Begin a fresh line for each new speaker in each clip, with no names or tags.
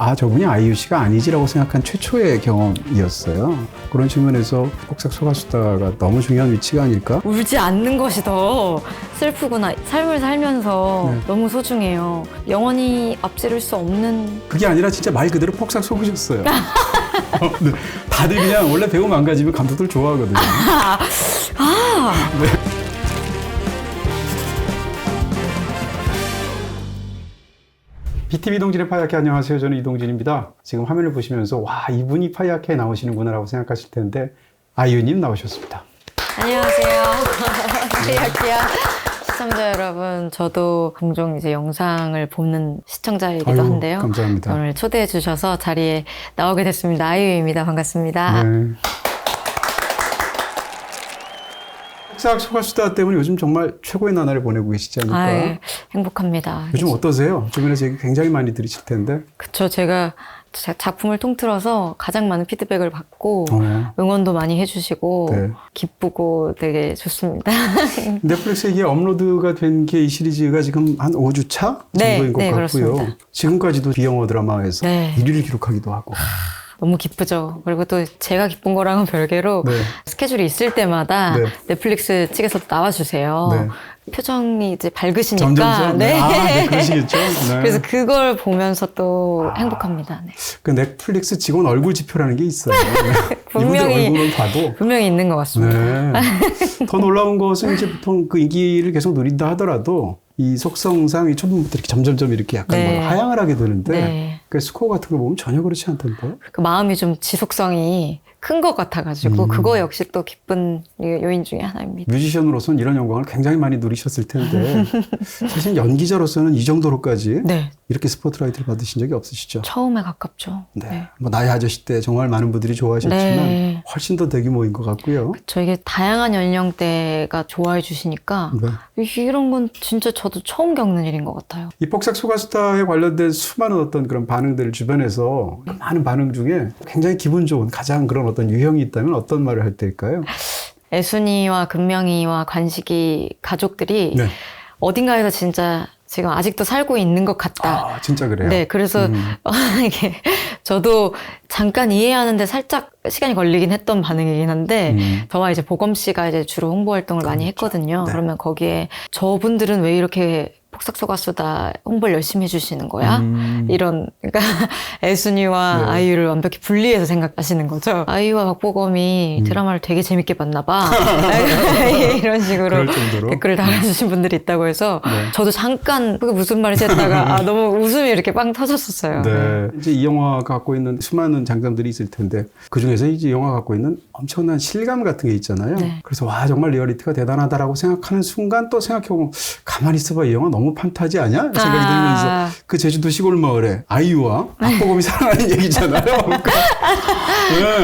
아, 저분이 아이유 씨가 아니지라고 생각한 최초의 경험이었어요. 그런 측면에서 폭삭 소가수다가 너무 중요한 위치가 아닐까?
울지 않는 것이 더 슬프구나. 삶을 살면서
네.
너무 소중해요. 영원히 앞지를 수 없는.
그게 아니라 진짜 말 그대로 폭삭 속으셨어요. 네. 다들 그냥 원래 배우 망가지면 감독들 좋아하거든요. 네. BTV 이동진의 파이아케 안녕하세요. 저는 이동진입니다. 지금 화면을 보시면서 와, 이분이 파이아케에 나오시는구나 라고 생각하실 텐데 아이유님 나오셨습니다.
안녕하세요. 파이아케야 시청자 여러분, 저도 종종 이제 영상을 보는 시청자이기도
아유,
한데요.
감사합니다.
오늘 초대해 주셔서 자리에 나오게 됐습니다. 아이유입니다. 반갑습니다.
네. 폭삭 소가수다 때문에 요즘 정말 최고의 나날을 보내고 계시지 않을까?
아유, 행복합니다.
요즘 어떠세요? 주변에서 얘기 굉장히 많이 들으실 텐데.
그쵸. 제가 작품을 통틀어서 가장 많은 피드백을 받고
네.
응원도 많이 해주시고
네.
기쁘고 되게 좋습니다.
넷플릭스에 이게 업로드가 된 게 이 시리즈가 지금 한 5주 차
네,
정도인 것
네,
같고요.
그렇습니다.
지금까지도 비영어 드라마에서
네.
1위를 기록하기도 하고.
너무 기쁘죠. 그리고 또 제가 기쁜 거랑은 별개로
네.
스케줄이 있을 때마다
네.
넷플릭스 측에서 나와주세요.
네.
표정이 이제 밝으시니까.
점점점.
네.
아, 네, 그러시겠죠. 네.
그래서 그걸 보면서 또 행복합니다. 네.
그 넷플릭스 직원 얼굴 지표라는 게 있어요. 네.
분명히-
이분들 얼굴을 봐도.
분명히 있는 것 같습니다.
네. 더 놀라운 것은 이제 보통 그 인기를 계속 누린다 하더라도 이 속성상 이 초반부터 이렇게 점점점 이렇게 약간
네.
뭐 하향을 하게 되는데
네.
그 스코어 같은 걸 보면 전혀 그렇지 않던데.
그 마음이 좀 지속성이 큰 것 같아가지고 그거 역시 또 기쁜 요인 중에 하나입니다.
뮤지션으로서는 이런 영광을 굉장히 많이 누리셨을 텐데 사실 연기자로서는 이 정도로까지
네.
이렇게 스포트라이트를 받으신 적이 없으시죠?
처음에 가깝죠.
네. 뭐 나의 아저씨 때 정말 많은 분들이 좋아하셨지만
네.
훨씬 더 대규모인 것 같고요.
저에게 다양한 연령대가 좋아해 주시니까
네.
이런 건 진짜 저도 처음 겪는 일인 것 같아요.
이 폭삭 소가수다에 관련된 수많은 어떤 그런 반응들을 주변에서 그 많은 반응 중에 굉장히 기분 좋은 가장 그런 어떤 유형이 있다면 어떤 말을 할 때일까요?
애순이와 금명이와 관식이 가족들이
네.
어딘가에서 진짜 지금 아직도 살고 있는 것 같다.
아, 진짜 그래요?
네, 그래서 이게 저도 잠깐 이해하는데 살짝 시간이 걸리긴 했던 반응이긴 한데 저와 이제 보검 씨가 이제 주로 홍보 활동을 많이 했거든요.
네.
그러면 거기에 저분들은 왜 이렇게 폭삭 소가수다 홍보를 열심히 해주시는 거야? 이런, 그러니까 애순이와
네.
아이유를 완벽히 분리해서 생각하시는 거죠. 아이유와 박보검이 드라마를 되게 재밌게 봤나 봐. 이런 식으로
그럴 정도로?
댓글을 달아주신 분들이 있다고 해서
네.
저도 잠깐 그게 무슨 말이지 했다가 아, 너무 웃음이 이렇게 빵 터졌었어요.
네. 이제 이 영화가 갖고 있는 수많은 장점들이 있을 텐데 그 중에서 이제 영화가 갖고 있는 엄청난 실감 같은 게 있잖아요.
네.
그래서 와, 정말 리얼리티가 대단하다라고 생각하는 순간 또 생각해보면 가만히 있어봐, 이 영화 너무 판타지 아니야? 생각이 들면서 그 제주도 시골 마을에 아이유와 박보검이 사랑하는 얘기잖아요. 그러니까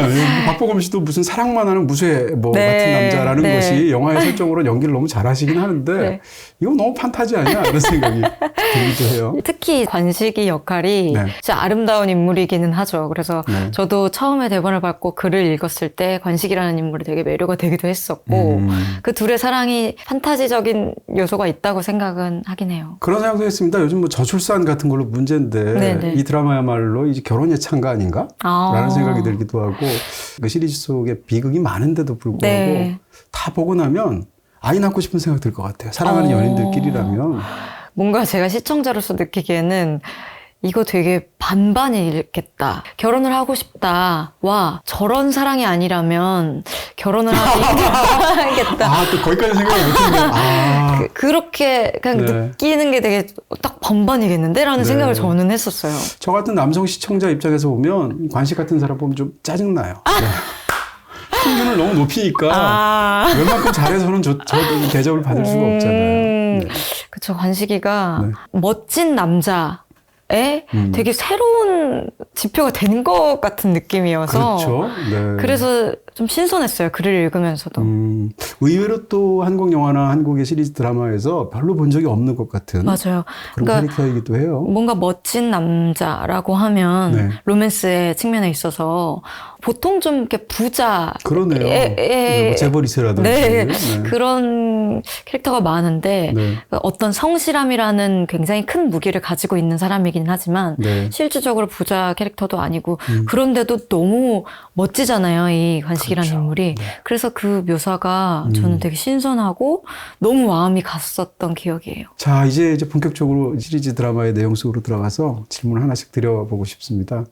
네. 박보검 씨도 무슨 사랑만 하는 무쇠 뭐
네.
같은 남자라는
네.
것이 영화의 설정으로 연기를 너무 잘하시긴 하는데
네.
이건 너무 판타지 아니야? 이런 생각이 들기도 해요.
특히 관식이 역할이
네.
진짜 아름다운 인물이기는 하죠. 그래서
네.
저도 처음에 대본을 받고 글을 읽었을 때 관식이라는 인물이 되게 매료가 되기도 했었고 그 둘의 사랑이 판타지적인 요소가 있다고 생각은 하긴 해요.
그런 생각도 했습니다. 요즘 뭐 저출산 같은 걸로 문제인데
네네.
이 드라마야말로 이제 결혼 예찬가 아닌가?
아.
라는 생각이 들기도 하고 그 시리즈 속에 비극이 많은데도 불구하고
네.
다 보고 나면 아이 낳고 싶은 생각 들 것 같아요. 사랑하는 연인들끼리라면.
뭔가 제가 시청자로서 느끼기에는 이거 되게 반반이겠다. 결혼을 하고 싶다와 저런 사랑이 아니라면 결혼을 하기 힘들겠다.
아, 또 거기까지 생각을 못했네. 아,
그렇게 그냥
네.
느끼는 게 되게 딱 반반이겠는데? 라는
네.
생각을 저는 했었어요.
저 같은 남성 시청자 입장에서 보면 관식 같은 사람 보면 좀 짜증나요. 네. 평균을 너무 높이니까 웬만큼 잘해서는 저 대접을 받을 수가 없잖아요. 네.
그쵸. 관식이가
네.
멋진 남자에 되게 새로운 지표가 된 것 같은 느낌이어서
그렇죠. 네.
그래서 좀 신선했어요. 글을 읽으면서도.
의외로 또 한국 영화나 한국의 시리즈 드라마에서 별로 본 적이 없는 것 같은
맞아요.
그런
그러니까
캐릭터이기도 해요.
뭔가 멋진 남자라고 하면
네.
로맨스의 측면에 있어서 보통 좀 이렇게 부자.
그러네요. 뭐 재벌이세라든지.
네. 그런 캐릭터가 많은데
네.
어떤 성실함이라는 굉장히 큰 무기를 가지고 있는 사람이긴 하지만
네.
실질적으로 부자 캐릭터도 아니고 그런데도 너무 멋지잖아요. 이 관식이라는
그렇죠.
인물이.
네.
그래서 그 묘사가 저는 되게 신선하고 너무 마음이 갔었던 기억이에요.
자, 이제 본격적으로 시리즈 드라마의 내용 속으로 들어가서 질문 하나씩 드려보고 싶습니다.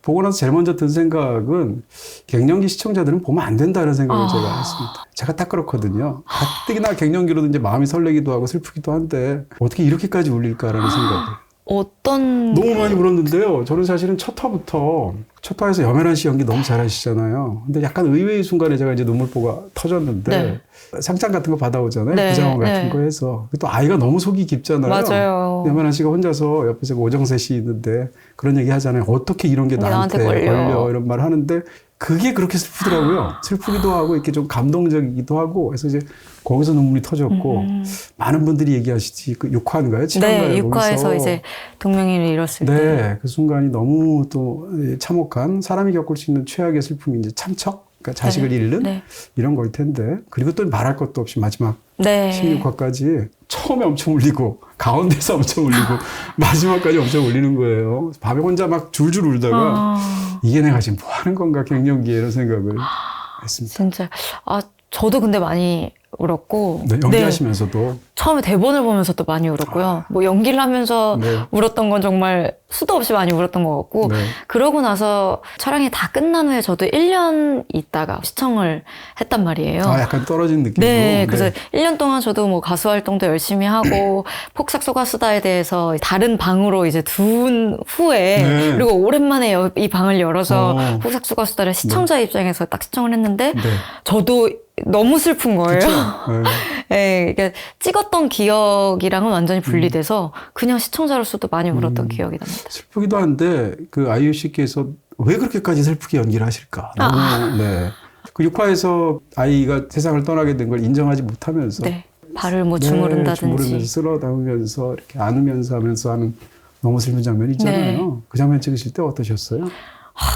보고 나서 제일 먼저 든 생각은 갱년기 시청자들은 보면 안 된다는 생각을 제가 했습니다. 제가 딱 그렇거든요. 가뜩이나 갱년기로도 이제 마음이 설레기도 하고 슬프기도 한데 어떻게 이렇게까지 울릴까라는 생각을.
어떤
너무 많이 울었는데요. 저는 사실은 첫 화에서 염혜란 씨 연기 너무 잘하시잖아요. 근데 약간 의외의 순간에 제가 이제 눈물보가 터졌는데
네.
상장 같은 거 받아오잖아요.
네,
부장원 같은
네.
거 해서. 또 아이가 너무 속이 깊잖아요.
맞아요.
염혜란 씨가 혼자서 옆에서 오정세 씨 있는데 그런 얘기 하잖아요. 어떻게 이런 게 나한테 걸려 이런 말 하는데 그게 그렇게 슬프더라고요. 슬프기도 하고 이렇게 좀 감동적이기도 하고 그래서 이제 거기서 눈물이 터졌고 많은 분들이 얘기하시지 그 6화인가요? 7화인가요?
네, 6화에서 이제 동명이를 잃었을 때.
네, 그 순간이 너무 또 참혹한 사람이 겪을 수 있는 최악의 슬픔이 이제 참척, 그러니까 자식을 잃는
네.
이런 걸 텐데 그리고 또 말할 것도 없이 마지막
네.
16화까지 처음에 엄청 울리고 가운데서 엄청 울리고 마지막까지 엄청 울리는 거예요. 밤에 혼자 막 줄줄 울다가 이게 내가 지금 뭐 하는 건가 갱년기에 이런 생각을 했습니다.
진짜 저도 근데 많이 울었고.
네, 연기하시면서도
처음에 대본을 보면서 또 많이 울었고요. 뭐 연기를 하면서
네.
울었던 건 정말 수도 없이 많이 울었던 것 같고
네.
그러고 나서 촬영이 다 끝난 후에 저도 1년 있다가 시청을 했단 말이에요.
약간 떨어진 느낌으로.
네, 그래서 1년 동안 저도 뭐 가수 활동도 열심히 하고 폭삭 소가수다에 대해서 다른 방으로 이제 둔 후에
네.
그리고 오랜만에 이 방을 열어서
어.
폭삭 소가수다를 시청자 입장에서 딱 시청을 했는데
네.
저도 너무 슬픈 거예요.
네.
네, 그러니까 찍었던 기억이랑은 완전히 분리돼서 그냥 시청자로서도 많이 울었던 기억이 납니다.
슬프기도 한데 그 아이유 씨께서 왜 그렇게까지 슬프게 연기를 하실까? 너무 네. 그 6화에서 아이가 세상을 떠나게 된 걸 인정하지 못하면서
네, 발을 뭐 주무른다든지
주무르면서 쓸어 담으면서 이렇게 안으면서 하면서 하는 너무 슬픈 장면이 있잖아요.
네.
그 장면 찍으실 때 어떠셨어요?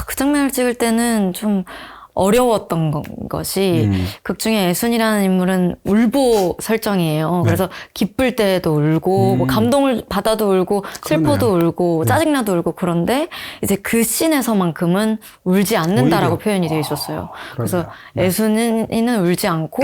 그 장면을 찍을 때는 좀 어려웠던 것이 극 중에 애순이라는 인물은 울보 설정이에요.
네.
그래서 기쁠 때도 울고 뭐 감동을 받아도 울고 슬퍼도
그러네요.
울고 짜증나도 울고 그런데 이제 그 씬에서만큼은 울지 않는다라고
오히려.
표현이 돼 있었어요. 그래서
네.
애순이는 울지 않고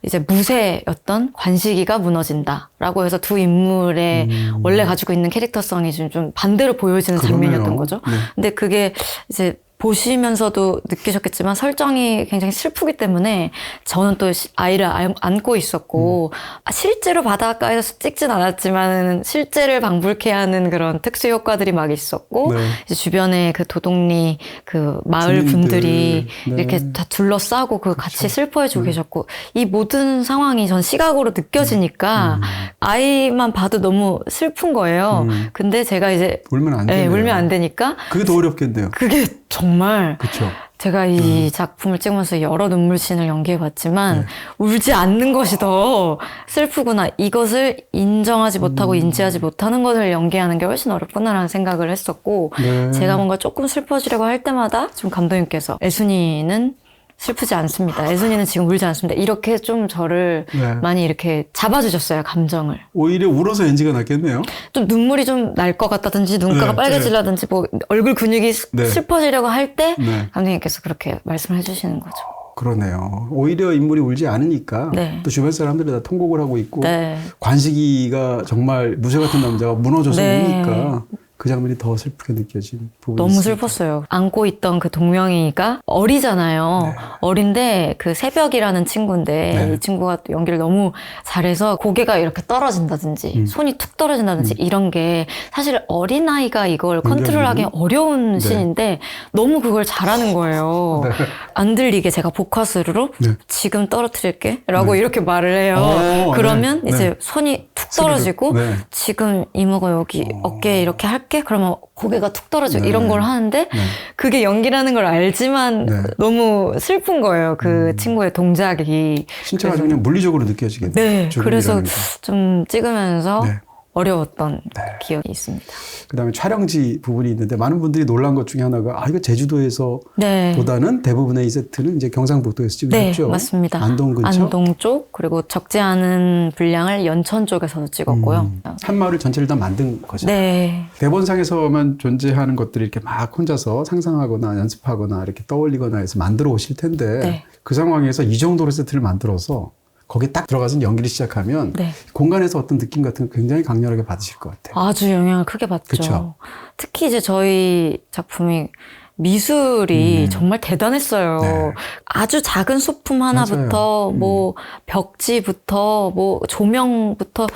이제 무쇠였던 관식이가 무너진다라고 해서 두 인물의 원래 가지고 있는 캐릭터성이 좀 반대로 보여지는
그러네요.
장면이었던 거죠.
네.
근데 그게 이제 보시면서도 느끼셨겠지만 설정이 굉장히 슬프기 때문에 저는 또 아이를 안고 있었고 실제로 바닷가에서 찍진 않았지만 실제를 방불케 하는 그런 특수 효과들이 막 있었고
네.
이제 주변에 그 도동리 그 마을
주민들.
분들이
네.
이렇게 다 둘러싸고 그 같이 슬퍼해주고 계셨고 이 모든 상황이 전 시각으로 느껴지니까 아이만 봐도 너무 슬픈 거예요. 근데 제가 이제
울면 안 되네요.
울면 안 되니까
그게 더 어렵겠네요.
그게 정말
그렇죠.
제가 이 작품을 찍으면서 여러 눈물씬을 연기해봤지만 울지 않는 것이 더 슬프구나. 이것을 인정하지 못하고 인지하지 못하는 것을 연기하는 게 훨씬 어렵구나라는 생각을 했었고
네.
제가 뭔가 조금 슬퍼지려고 할 때마다 지금 감독님께서 애순이는 슬프지 않습니다. 애순이는 지금 울지 않습니다. 이렇게 좀 저를
네.
많이 이렇게 잡아주셨어요. 감정을.
오히려 울어서 NG가 낫겠네요.
좀 눈물이 좀 날 것 같다든지 눈가가
네,
빨개지려든지 뭐 얼굴 근육이
네.
슬퍼지려고 할 때
네.
감독님께서 그렇게 말씀을 해주시는 거죠.
그러네요. 오히려 인물이 울지 않으니까
네.
또 주변 사람들이 다 통곡을 하고 있고
네.
관식이가 정말 무쇠 같은 남자가 무너져서
네.
우니까 그 장면이 더 슬프게 느껴진 부분이
너무
있습니다.
슬펐어요. 안고 있던 그 동명이가 어리잖아요.
네.
어린데 그 새벽이라는 친구인데
네.
이 친구가 또 연기를 너무 잘해서 고개가 이렇게 떨어진다든지 손이 툭 떨어진다든지 이런 게 사실 어린아이가 이걸 컨트롤하기 어려운
네.
씬인데 너무 그걸 잘하는 거예요.
네.
안 들리게 제가 복화스로
네.
지금 떨어뜨릴게 라고 이렇게 말을 해요.
오,
그러면
네.
이제
네.
손이 툭 떨어지고
네.
지금 이모가 여기 어깨에 이렇게 할게 할게? 그러면 고개가 툭 떨어지고
네.
이런 걸 하는데
네.
그게 연기라는 걸 알지만
네.
너무 슬픈 거예요. 그 친구의 동작이.
신체가 그냥 물리적으로 느껴지겠네요.
네. 그래서
죽음이라는 게.
좀 찍으면서
네.
어려웠던
네.
기억이 있습니다.
그다음에 촬영지 부분이 있는데 많은 분들이 놀란 것 중에 하나가 이거 제주도에서
네.
보다는 대부분의 이 세트는 이제 경상북도에서
네,
찍으셨죠.
맞습니다.
안동 근처.
안동 쪽 그리고 적지 않은 분량을 연천 쪽에서도 찍었고요.
한 마을 전체를 다 만든 거잖아요.
네.
대본상에서만 존재하는 것들이 이렇게 막 혼자서 상상하거나 연습하거나 이렇게 떠올리거나 해서 만들어 오실 텐데
네.
그 상황에서 이 정도로 세트를 만들어서 거기에 딱 들어가서 연기를 시작하면
네.
공간에서 어떤 느낌 같은 거 굉장히 강렬하게 받으실 것 같아요.
아주 영향을 크게 받죠.
그쵸?
특히 이제 저희 작품이 미술이 정말 대단했어요.
네.
아주 작은 소품 하나부터 뭐 벽지부터 뭐 조명부터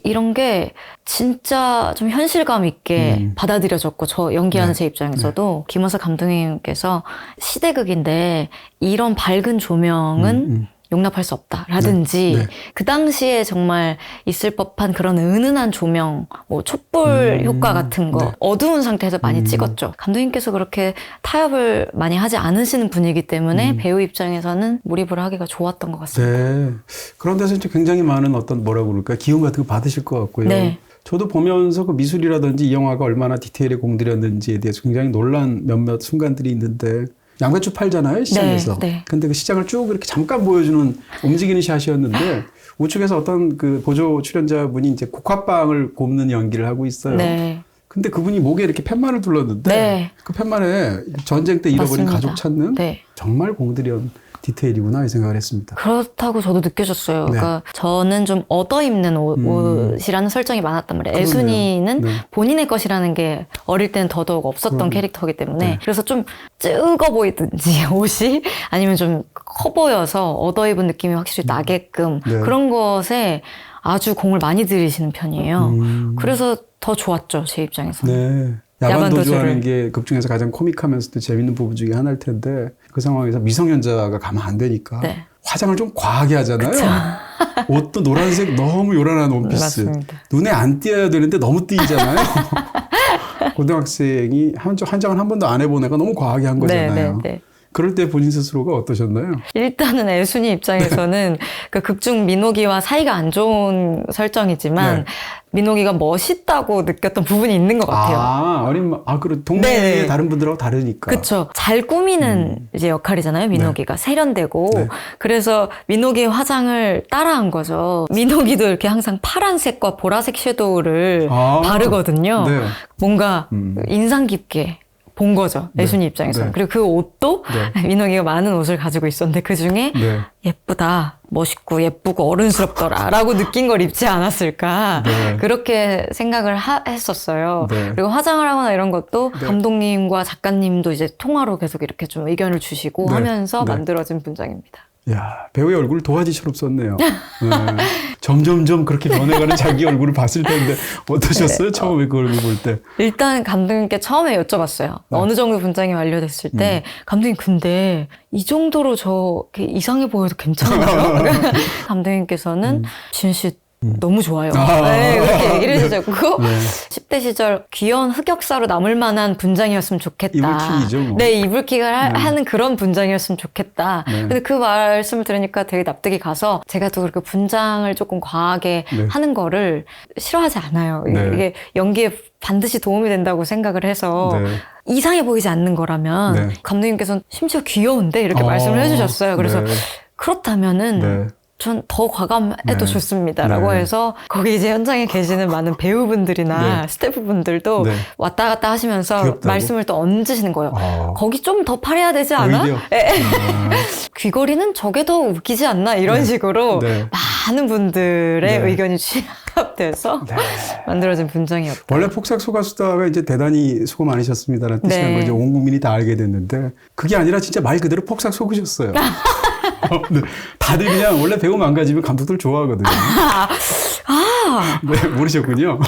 이런 게 진짜 좀 현실감 있게 받아들여졌고 저 연기하는
네.
제 입장에서도 김원석 감독님께서 시대극인데 이런 밝은 조명은 용납할 수 없다라든지
네. 네.
그 당시에 정말 있을 법한 그런 은은한 조명, 뭐 촛불 효과 같은 거
네.
어두운 상태에서 많이 찍었죠. 감독님께서 그렇게 타협을 많이 하지 않으시는 분이기 때문에 배우 입장에서는 몰입을 하기가 좋았던 것 같습니다.
네. 그런 데서 이제 굉장히 많은 어떤 뭐라고 그럴까 기운 같은 거 받으실 것 같고요.
네.
저도 보면서 그 미술이라든지 이 영화가 얼마나 디테일에 공들였는지에 대해서 굉장히 놀란 몇몇 순간들이 있는데 양배추 팔잖아요, 시장에서.
네, 네.
근데 그 시장을 쭉 이렇게 잠깐 보여주는 움직이는 샷이었는데 우측에서 어떤 그 보조 출연자분이 이제 국화빵을 굽는 연기를 하고 있어요.
네.
근데 그분이 목에 이렇게 팻말을 둘렀는데
네.
그 팻말에 전쟁 때 잃어버린
맞습니다.
가족 찾는
네.
정말 공들인 디테일이구나 이 생각을 했습니다.
그렇다고 저도 느껴졌어요.
네.
그러니까 저는 좀 얻어 입는 옷이라는 설정이 많았단 말이에요.
그러네요.
애순이는
네.
본인의 것이라는 게 어릴 때는 더더욱 없었던 캐릭터이기 때문에
네.
그래서 좀 뜨거 보이든지 옷이 아니면 좀 커 보여서 얻어 입은 느낌이 확실히 나게끔
네.
그런 것에 아주 공을 많이 들이시는 편이에요. 그래서 더 좋았죠, 제 입장에서는.
네. 야반도주하는
야반도주를.
게 극 중에서 가장 코믹하면서도 재밌는 부분 중에 하나일 텐데 그 상황에서 미성년자가 가면 안 되니까
네.
화장을 좀 과하게 하잖아요. 옷도 노란색 너무 요란한 원피스.
맞습니다.
눈에 안 띄어야 되는데 너무 띄잖아요. 고등학생이 한장을 한 번도 안 해본 애가 너무 과하게 한 거잖아요.
네, 네, 네.
그럴 때 본인 스스로가 어떠셨나요?
일단은 애순이 입장에서는 그 극중 민호기와 사이가 안 좋은 설정이지만
네.
민호기가 멋있다고 느꼈던 부분이 있는 것 같아요.
그래 동네의
네.
다른 분들하고 다르니까.
그쵸. 잘 꾸미는 이제 역할이잖아요, 민호기가. 세련되고.
네.
그래서 민호기의 화장을 따라한 거죠. 민호기도 이렇게 항상 파란색과 보라색 섀도우를 바르거든요.
네.
뭔가 인상 깊게 본 거죠. 애순이 입장에서는.
네.
그리고 그 옷도
네.
민호기가 많은 옷을 가지고 있었는데 그 중에
네.
예쁘다, 멋있고 예쁘고 어른스럽더라 라고 느낀 걸 입지 않았을까.
네.
그렇게 생각을 했었어요.
네.
그리고 화장을 하거나 이런 것도 감독님과 작가님도 이제 통화로 계속 이렇게 좀 의견을 주시고
네.
하면서
네.
만들어진 분장입니다.
야, 배우의 얼굴을 도화지처럼 썼네요. 네. 점점점 그렇게 변해가는 자기 얼굴을 봤을 텐데 어떠셨어요? 처음에 그 얼굴 볼 때.
일단 감독님께 처음에 여쭤봤어요. 어느 정도 분장이 완료됐을 때 감독님 근데 이 정도로 저 이상해 보여도 괜찮아요? 감독님께서는 지은 씨 너무 좋아요. 네, 그렇게 얘기를 해주셨고 10대 시절 귀여운 흑역사로 남을 만한 분장이었으면 좋겠다.
이불킥이죠, 뭐.
네, 이불킥을 하는 그런 분장이었으면 좋겠다.
네.
근데 그 말씀을 들으니까 되게 납득이 가서 제가 또 그렇게 분장을 조금 과하게
네.
하는 거를 싫어하지 않아요.
네.
이게 연기에 반드시 도움이 된다고 생각을 해서
네.
이상해 보이지 않는 거라면
네.
감독님께서는 심지어 귀여운데 이렇게 말씀을 해주셨어요. 그래서
네.
그렇다면은
네.
전 더 과감해도
네.
좋습니다라고
네.
해서 거기 이제 현장에 계시는 많은 배우분들이나
네.
스태프분들도
네.
왔다 갔다 하시면서
귀엽다고?
말씀을 또 얹으시는 거예요. 거기 좀 더 파래야 되지 않아?
오히려?
예. 귀걸이는 저게 더 웃기지 않나? 이런
네.
식으로
네.
많은 분들의
네.
의견이 취합돼서
네.
만들어진 분장이었다.
원래 폭삭 소가수다가 이제 대단히 수고 많으셨습니다라는 뜻이라는
네.
걸 이제 온 국민이 다 알게 됐는데 그게 아니라 진짜 말 그대로 폭삭 속으셨어요. 네. 다들 그냥 원래 배우 망가지면 감독들 좋아하거든요. 네, 모르셨군요.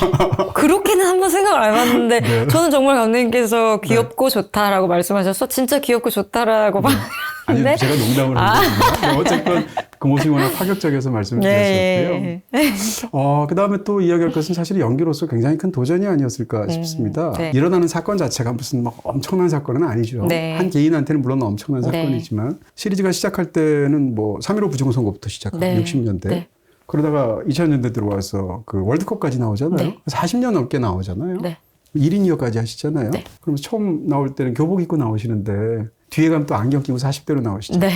그렇게는 한번 생각을 안 해봤는데
네.
저는 정말 감독님께서 귀엽고 좋다라고 말씀하셔서 진짜 귀엽고 좋다라고
아니요,
네?
제가 농담을 한 거군요. 어쨌건 그 모습이 워낙 파격적이어서 말씀을 드렸었고요.
네.
그 다음에 또 이야기할 것은 사실 연기로서 굉장히 큰 도전이 아니었을까 싶습니다.
네.
일어나는 사건 자체가 무슨 막 엄청난 사건은 아니죠.
네.
한 개인한테는 물론 엄청난
네.
사건이지만 시리즈가 시작할 때는 뭐 3.15 부정선거부터 시작하고
네.
60년대.
네.
그러다가 2000년대 들어와서 그 월드컵까지 나오잖아요.
네.
40년 넘게 나오잖아요.
네.
1인 2역까지 하시잖아요.
네.
그럼 처음 나올 때는 교복 입고 나오시는데 뒤에 가면 또 안경 끼고 40대로 나오시죠.
네.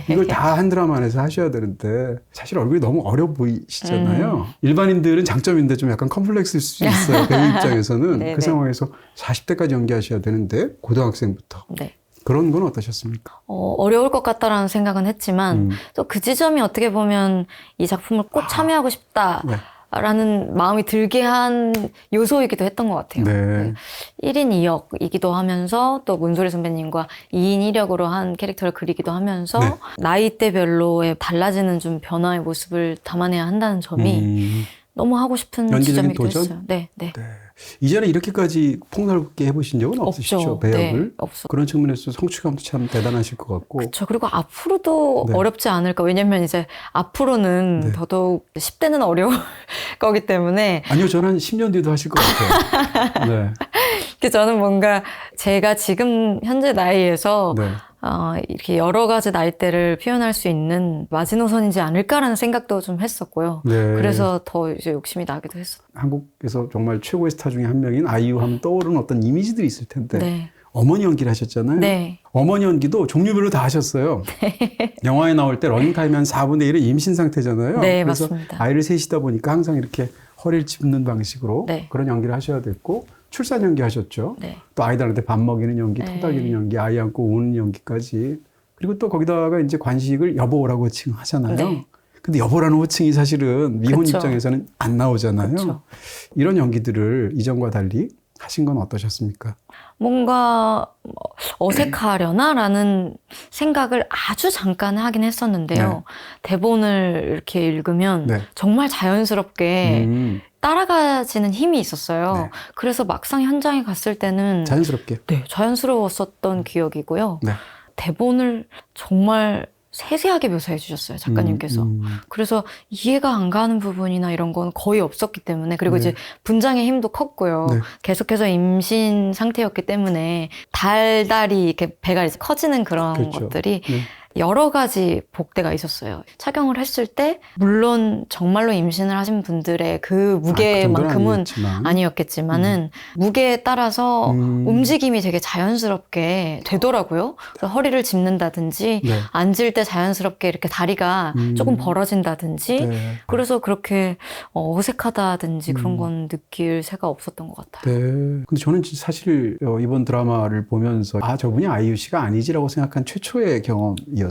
이걸 다 한 드라마 안에서 하셔야 되는데 사실 얼굴이 너무 어려 보이시잖아요. 일반인들은 장점인데 좀 약간 컴플렉스일 수 있어요. 배우 입장에서는.
네,
그
네.
상황에서 40대까지 연기하셔야 되는데 고등학생부터.
네.
그런 건 어떠셨습니까?
어려울 것 같다라는 생각은 했지만 또 그 지점이 어떻게 보면 이 작품을 꼭 참여하고 싶다.
네.
라는 마음이 들게 한 요소이기도 했던 것 같아요.
네.
1인 2역이기도 하면서 또 문소리 선배님과 2인 1역으로 한 캐릭터를 그리기도 하면서
네.
나이대별로의 달라지는 좀 변화의 모습을 담아내야 한다는 점이 너무 하고 싶은
연기적인
지점이기도
도전?
했어요. 네, 네.
네. 이전에 이렇게까지 폭넓게 해보신 적은 없으시죠?
없죠.
배역을.
네, 없어.
그런 측면에서 성취감도 참 대단하실 것 같고.
그렇죠. 그리고 앞으로도
네.
어렵지 않을까. 왜냐면 이제 앞으로는
네.
더더욱 10대는 어려울 거기 때문에
아니요, 저는 한 10년 뒤도 하실 것 같아요. 네.
그래서 저는 뭔가 제가 지금 현재 나이에서
네.
이렇게 여러 가지 나이대를 표현할 수 있는 마지노선이지 않을까라는 생각도 좀 했었고요.
네.
그래서 더 이제 욕심이 나기도 했었어요.
한국에서 정말 최고의 스타 중에 한 명인 아이유 하면 떠오르는 어떤 이미지들이 있을 텐데
네.
어머니 연기를 하셨잖아요.
네.
어머니 연기도 종류별로 다 하셨어요. 영화에 나올 때 러닝타임이 한 4분의 1은 임신 상태잖아요.
네,
그래서
맞습니다.
아이를 셋이다 보니까 항상 이렇게 허리를 짚는 방식으로
네.
그런 연기를 하셔야 됐고 출산 연기 하셨죠.
네.
또 아이들한테 밥 먹이는 연기,
네.
토닥이는 연기, 아이 안고 우는 연기까지. 그리고 또 거기다가 이제 관식을 여보라고 호칭하잖아요.
네.
근데 여보라는 호칭이 사실은 미혼
그쵸.
입장에서는 안 나오잖아요.
그쵸.
이런 연기들을 이전과 달리 하신 건 어떠셨습니까?
뭔가 어색하려나라는 생각을 아주 잠깐 하긴 했었는데요.
네.
대본을 이렇게 읽으면
네.
정말 자연스럽게 따라가지는 힘이 있었어요.
네.
그래서 막상 현장에 갔을 때는
자연스럽게.
네, 자연스러웠었던 기억이고요.
네.
대본을 정말 세세하게 묘사해 주셨어요, 작가님께서. 그래서 이해가 안 가는 부분이나 이런 건 거의 없었기 때문에, 그리고
네.
이제 분장의 힘도 컸고요.
네.
계속해서 임신 상태였기 때문에 달달이 이렇게 배가 이제 커지는 그런
그렇죠.
것들이
네.
여러 가지 복대가 있었어요. 착용을 했을 때 물론 정말로 임신을 하신 분들의 그 무게만큼은 아니었겠지만은 무게에 따라서 움직임이 되게 자연스럽게 되더라고요. 그래서 허리를 짚는다든지
네.
앉을 때 자연스럽게 이렇게 다리가 조금 벌어진다든지
네.
그래서 그렇게 어색하다든지 그런 건 느낄 새가 없었던 것 같아요.
네. 근데 저는 사실 이번 드라마를 보면서 저분이 아이유 씨가 아니지라고 생각한 최초의 경험이었어요.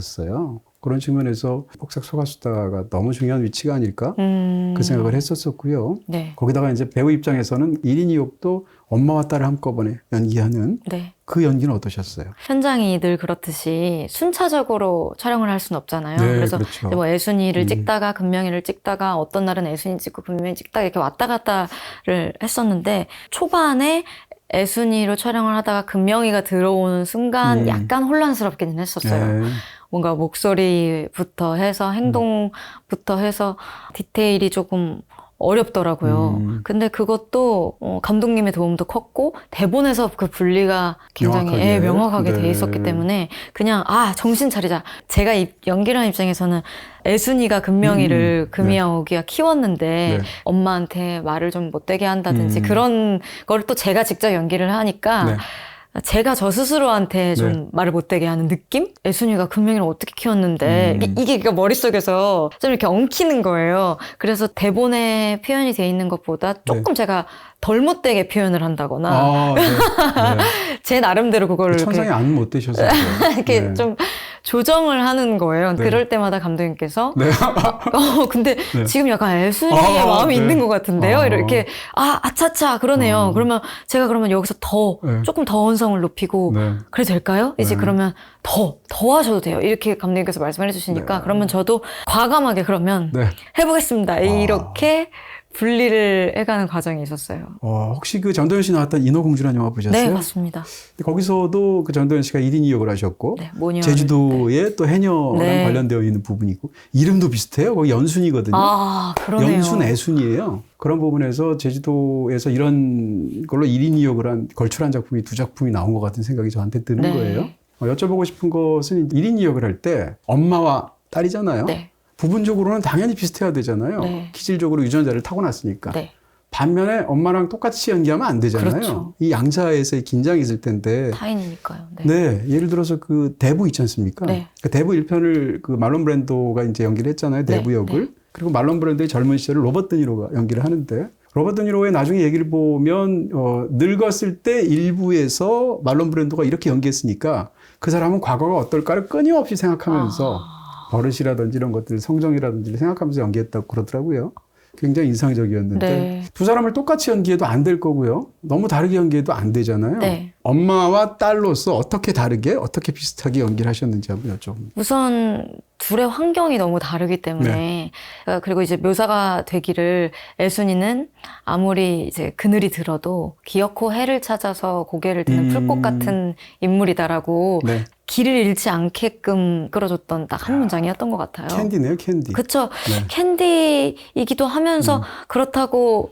그런 측면에서 폭삭 소가수다가 너무 중요한 위치가 아닐까 그 생각을 했었었고요.
네.
거기다가 이제 배우 입장에서는 1인 2역도 엄마와 딸을 한꺼번에 연기하는
네.
그 연기는 어떠셨어요?
현장이 늘 그렇듯이 순차적으로 촬영을 할 수는 없잖아요.
네,
그래서
그렇죠.
뭐 애순이를 찍다가 금명이를 찍다가 어떤 날은 애순이 찍고 금명이 찍다가 이렇게 왔다 갔다를 했었는데 초반에 애순이로 촬영을 하다가 금명이가 들어오는 순간 약간 혼란스럽기는 했었어요.
네.
뭔가 목소리부터 해서 행동부터 해서 디테일이 조금 어렵더라고요. 근데 그것도 감독님의 도움도 컸고 대본에서 그 분리가 굉장히 명확하게 돼 있었기 때문에 그냥 정신 차리자. 제가 연기를 하는 입장에서는 애순이가 금명이를 금이야오기가 키웠는데
네.
엄마한테 말을 좀 못되게 한다든지 그런 걸 또 제가 직접 연기를 하니까
네.
제가 저 스스로한테 좀
네.
말을 못되게 하는 느낌? 애순이가 금명이를 어떻게 키웠는데 이게 그러니까 머릿속에서 좀 이렇게 엉키는 거예요. 그래서 대본에 표현이 돼 있는 것보다 조금 제가 덜 못되게 표현을 한다거나
네. 네.
제 나름대로 그걸
천상에 안 못 되셔서
이렇게
네.
좀 조정을 하는 거예요.
네.
그럴 때마다 감독님께서
네.
근데
네.
지금 약간 애순이의 마음이
네.
있는 것 같은데요. 이렇게 아차차 그러네요. 그러면 제가 그러면 여기서
네.
조금 더 언성을 높이고
네.
그래도 될까요? 이제
네.
그러면 더 하셔도 돼요. 이렇게 감독님께서 말씀을 해주시니까
네.
그러면 저도 과감하게 그러면
네.
해보겠습니다. 이렇게 분리를 해가는 과정이 있었어요.
혹시 그 전도연 씨 나왔던 인어공주라는 영화 보셨어요?
네, 맞습니다.
근데 거기서도 그 전도연 씨가 1인 2역을 하셨고
네, 모녀.
제주도에 또 해녀랑
네.
관련되어 있는 부분이고 이름도 비슷해요. 거기 연순이거든요.
아, 그러네요.
연순 애순이에요. 그런 부분에서 제주도에서 이런 걸로 1인 2역을 한 걸출한 작품이 2작품이 나온 것 같은 생각이 저한테 드는
네.
거예요. 여쭤보고 싶은 것은 1인 2역을 할 때 엄마와 딸이잖아요.
네.
부분적으로는 당연히 비슷해야 되잖아요.
네.
기질적으로 유전자를 타고났으니까.
네.
반면에 엄마랑 똑같이 연기하면 안 되잖아요.
그렇죠.
이 양자에서의 긴장이 있을 텐데.
타인이니까요. 네.
네. 예를 들어서 그 대부 있지 않습니까?
네.
그 대부 1편을 그 말론 브랜도가 이제 연기를 했잖아요. 대부
네.
역을.
네.
그리고 말론 브랜도의 젊은 시절을 로버트 드니로가 연기를 하는데 로버트 드니로의 나중에 얘기를 보면 늙었을 때 일부에서 말론 브랜도가 이렇게 연기했으니까 그 사람은 과거가 어떨까를 끊임없이 생각하면서 버릇이라든지 이런 것들, 성정이라든지 생각하면서 연기했다고 그러더라고요. 굉장히 인상적이었는데
네.
두 사람을 똑같이 연기해도 안 될 거고요. 너무 다르게 연기해도 안 되잖아요.
네.
엄마와 딸로서 어떻게 다르게, 어떻게 비슷하게 연기를 하셨는지 한번 여쭤봅니다.
우선 둘의 환경이 너무 다르기 때문에 그리고 이제 묘사가 되기를 애순이는 아무리 이제 그늘이 들어도 기어코 해를 찾아서 고개를 드는 풀꽃 같은 인물이다라고
네.
길을 잃지 않게끔 끌어줬던 딱 한 문장이었던 것 같아요.
캔디네요, 캔디.
그쵸.
네.
캔디이기도 하면서 그렇다고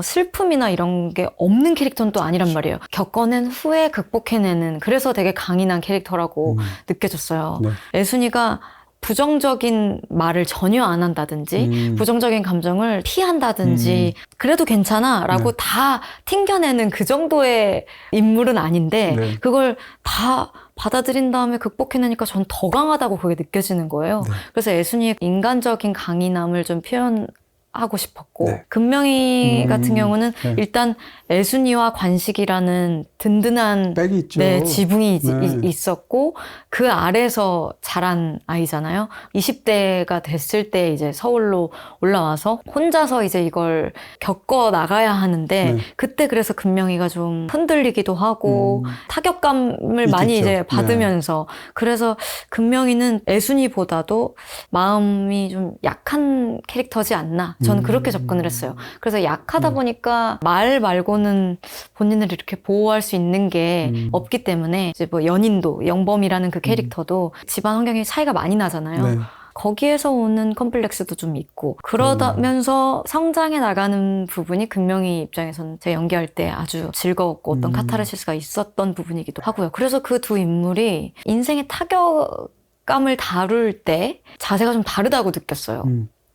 슬픔이나 이런 게 없는 캐릭터는 또 아니란 말이에요. 겪어낸 후에 극복해내는 그래서 되게 강인한 캐릭터라고 느껴졌어요.
네.
애순이가 부정적인 말을 전혀 안 한다든지 부정적인 감정을 피한다든지 그래도 괜찮아 라고
네.
다 튕겨내는 그 정도의 인물은 아닌데
네.
그걸 다 받아들인 다음에 극복해내니까 전 더 강하다고 그게 느껴지는 거예요.
네.
그래서 애순이의 인간적인 강인함을 좀 표현하고 싶었고
네.
금명이 같은 경우는
네.
일단 애순이와 관식이라는 든든한
백이 있죠.
네, 지붕이
네.
있었고 그 아래서 자란 아이잖아요. 20대가 됐을 때 이제 서울로 올라와서 혼자서 이제 이걸 겪어 나가야 하는데
네.
그때 그래서 금명이가 좀 흔들리기도 하고 타격감을 많이
있겠죠.
이제 받으면서 그래서 금명이는 애순이보다도 마음이 좀 약한 캐릭터지 않나. 저는 그렇게 접근을 했어요. 그래서 약하다 보니까 말 말고는 본인을 이렇게 보호할 수 있는 게 없기 때문에 이제 뭐 연인도 영범이라는 그 캐릭터도 집안 환경이 차이가 많이 나잖아요.
네.
거기에서 오는 컴플렉스도 좀 있고 그러면서 성장해 나가는 부분이 금명이 입장에서는 제가 연기할 때 아주 즐거웠고 어떤 카타르시스가 있었던 부분이기도 하고요. 그래서 그 두 인물이 인생의 타격감을 다룰 때 자세가 좀 다르다고 느꼈어요.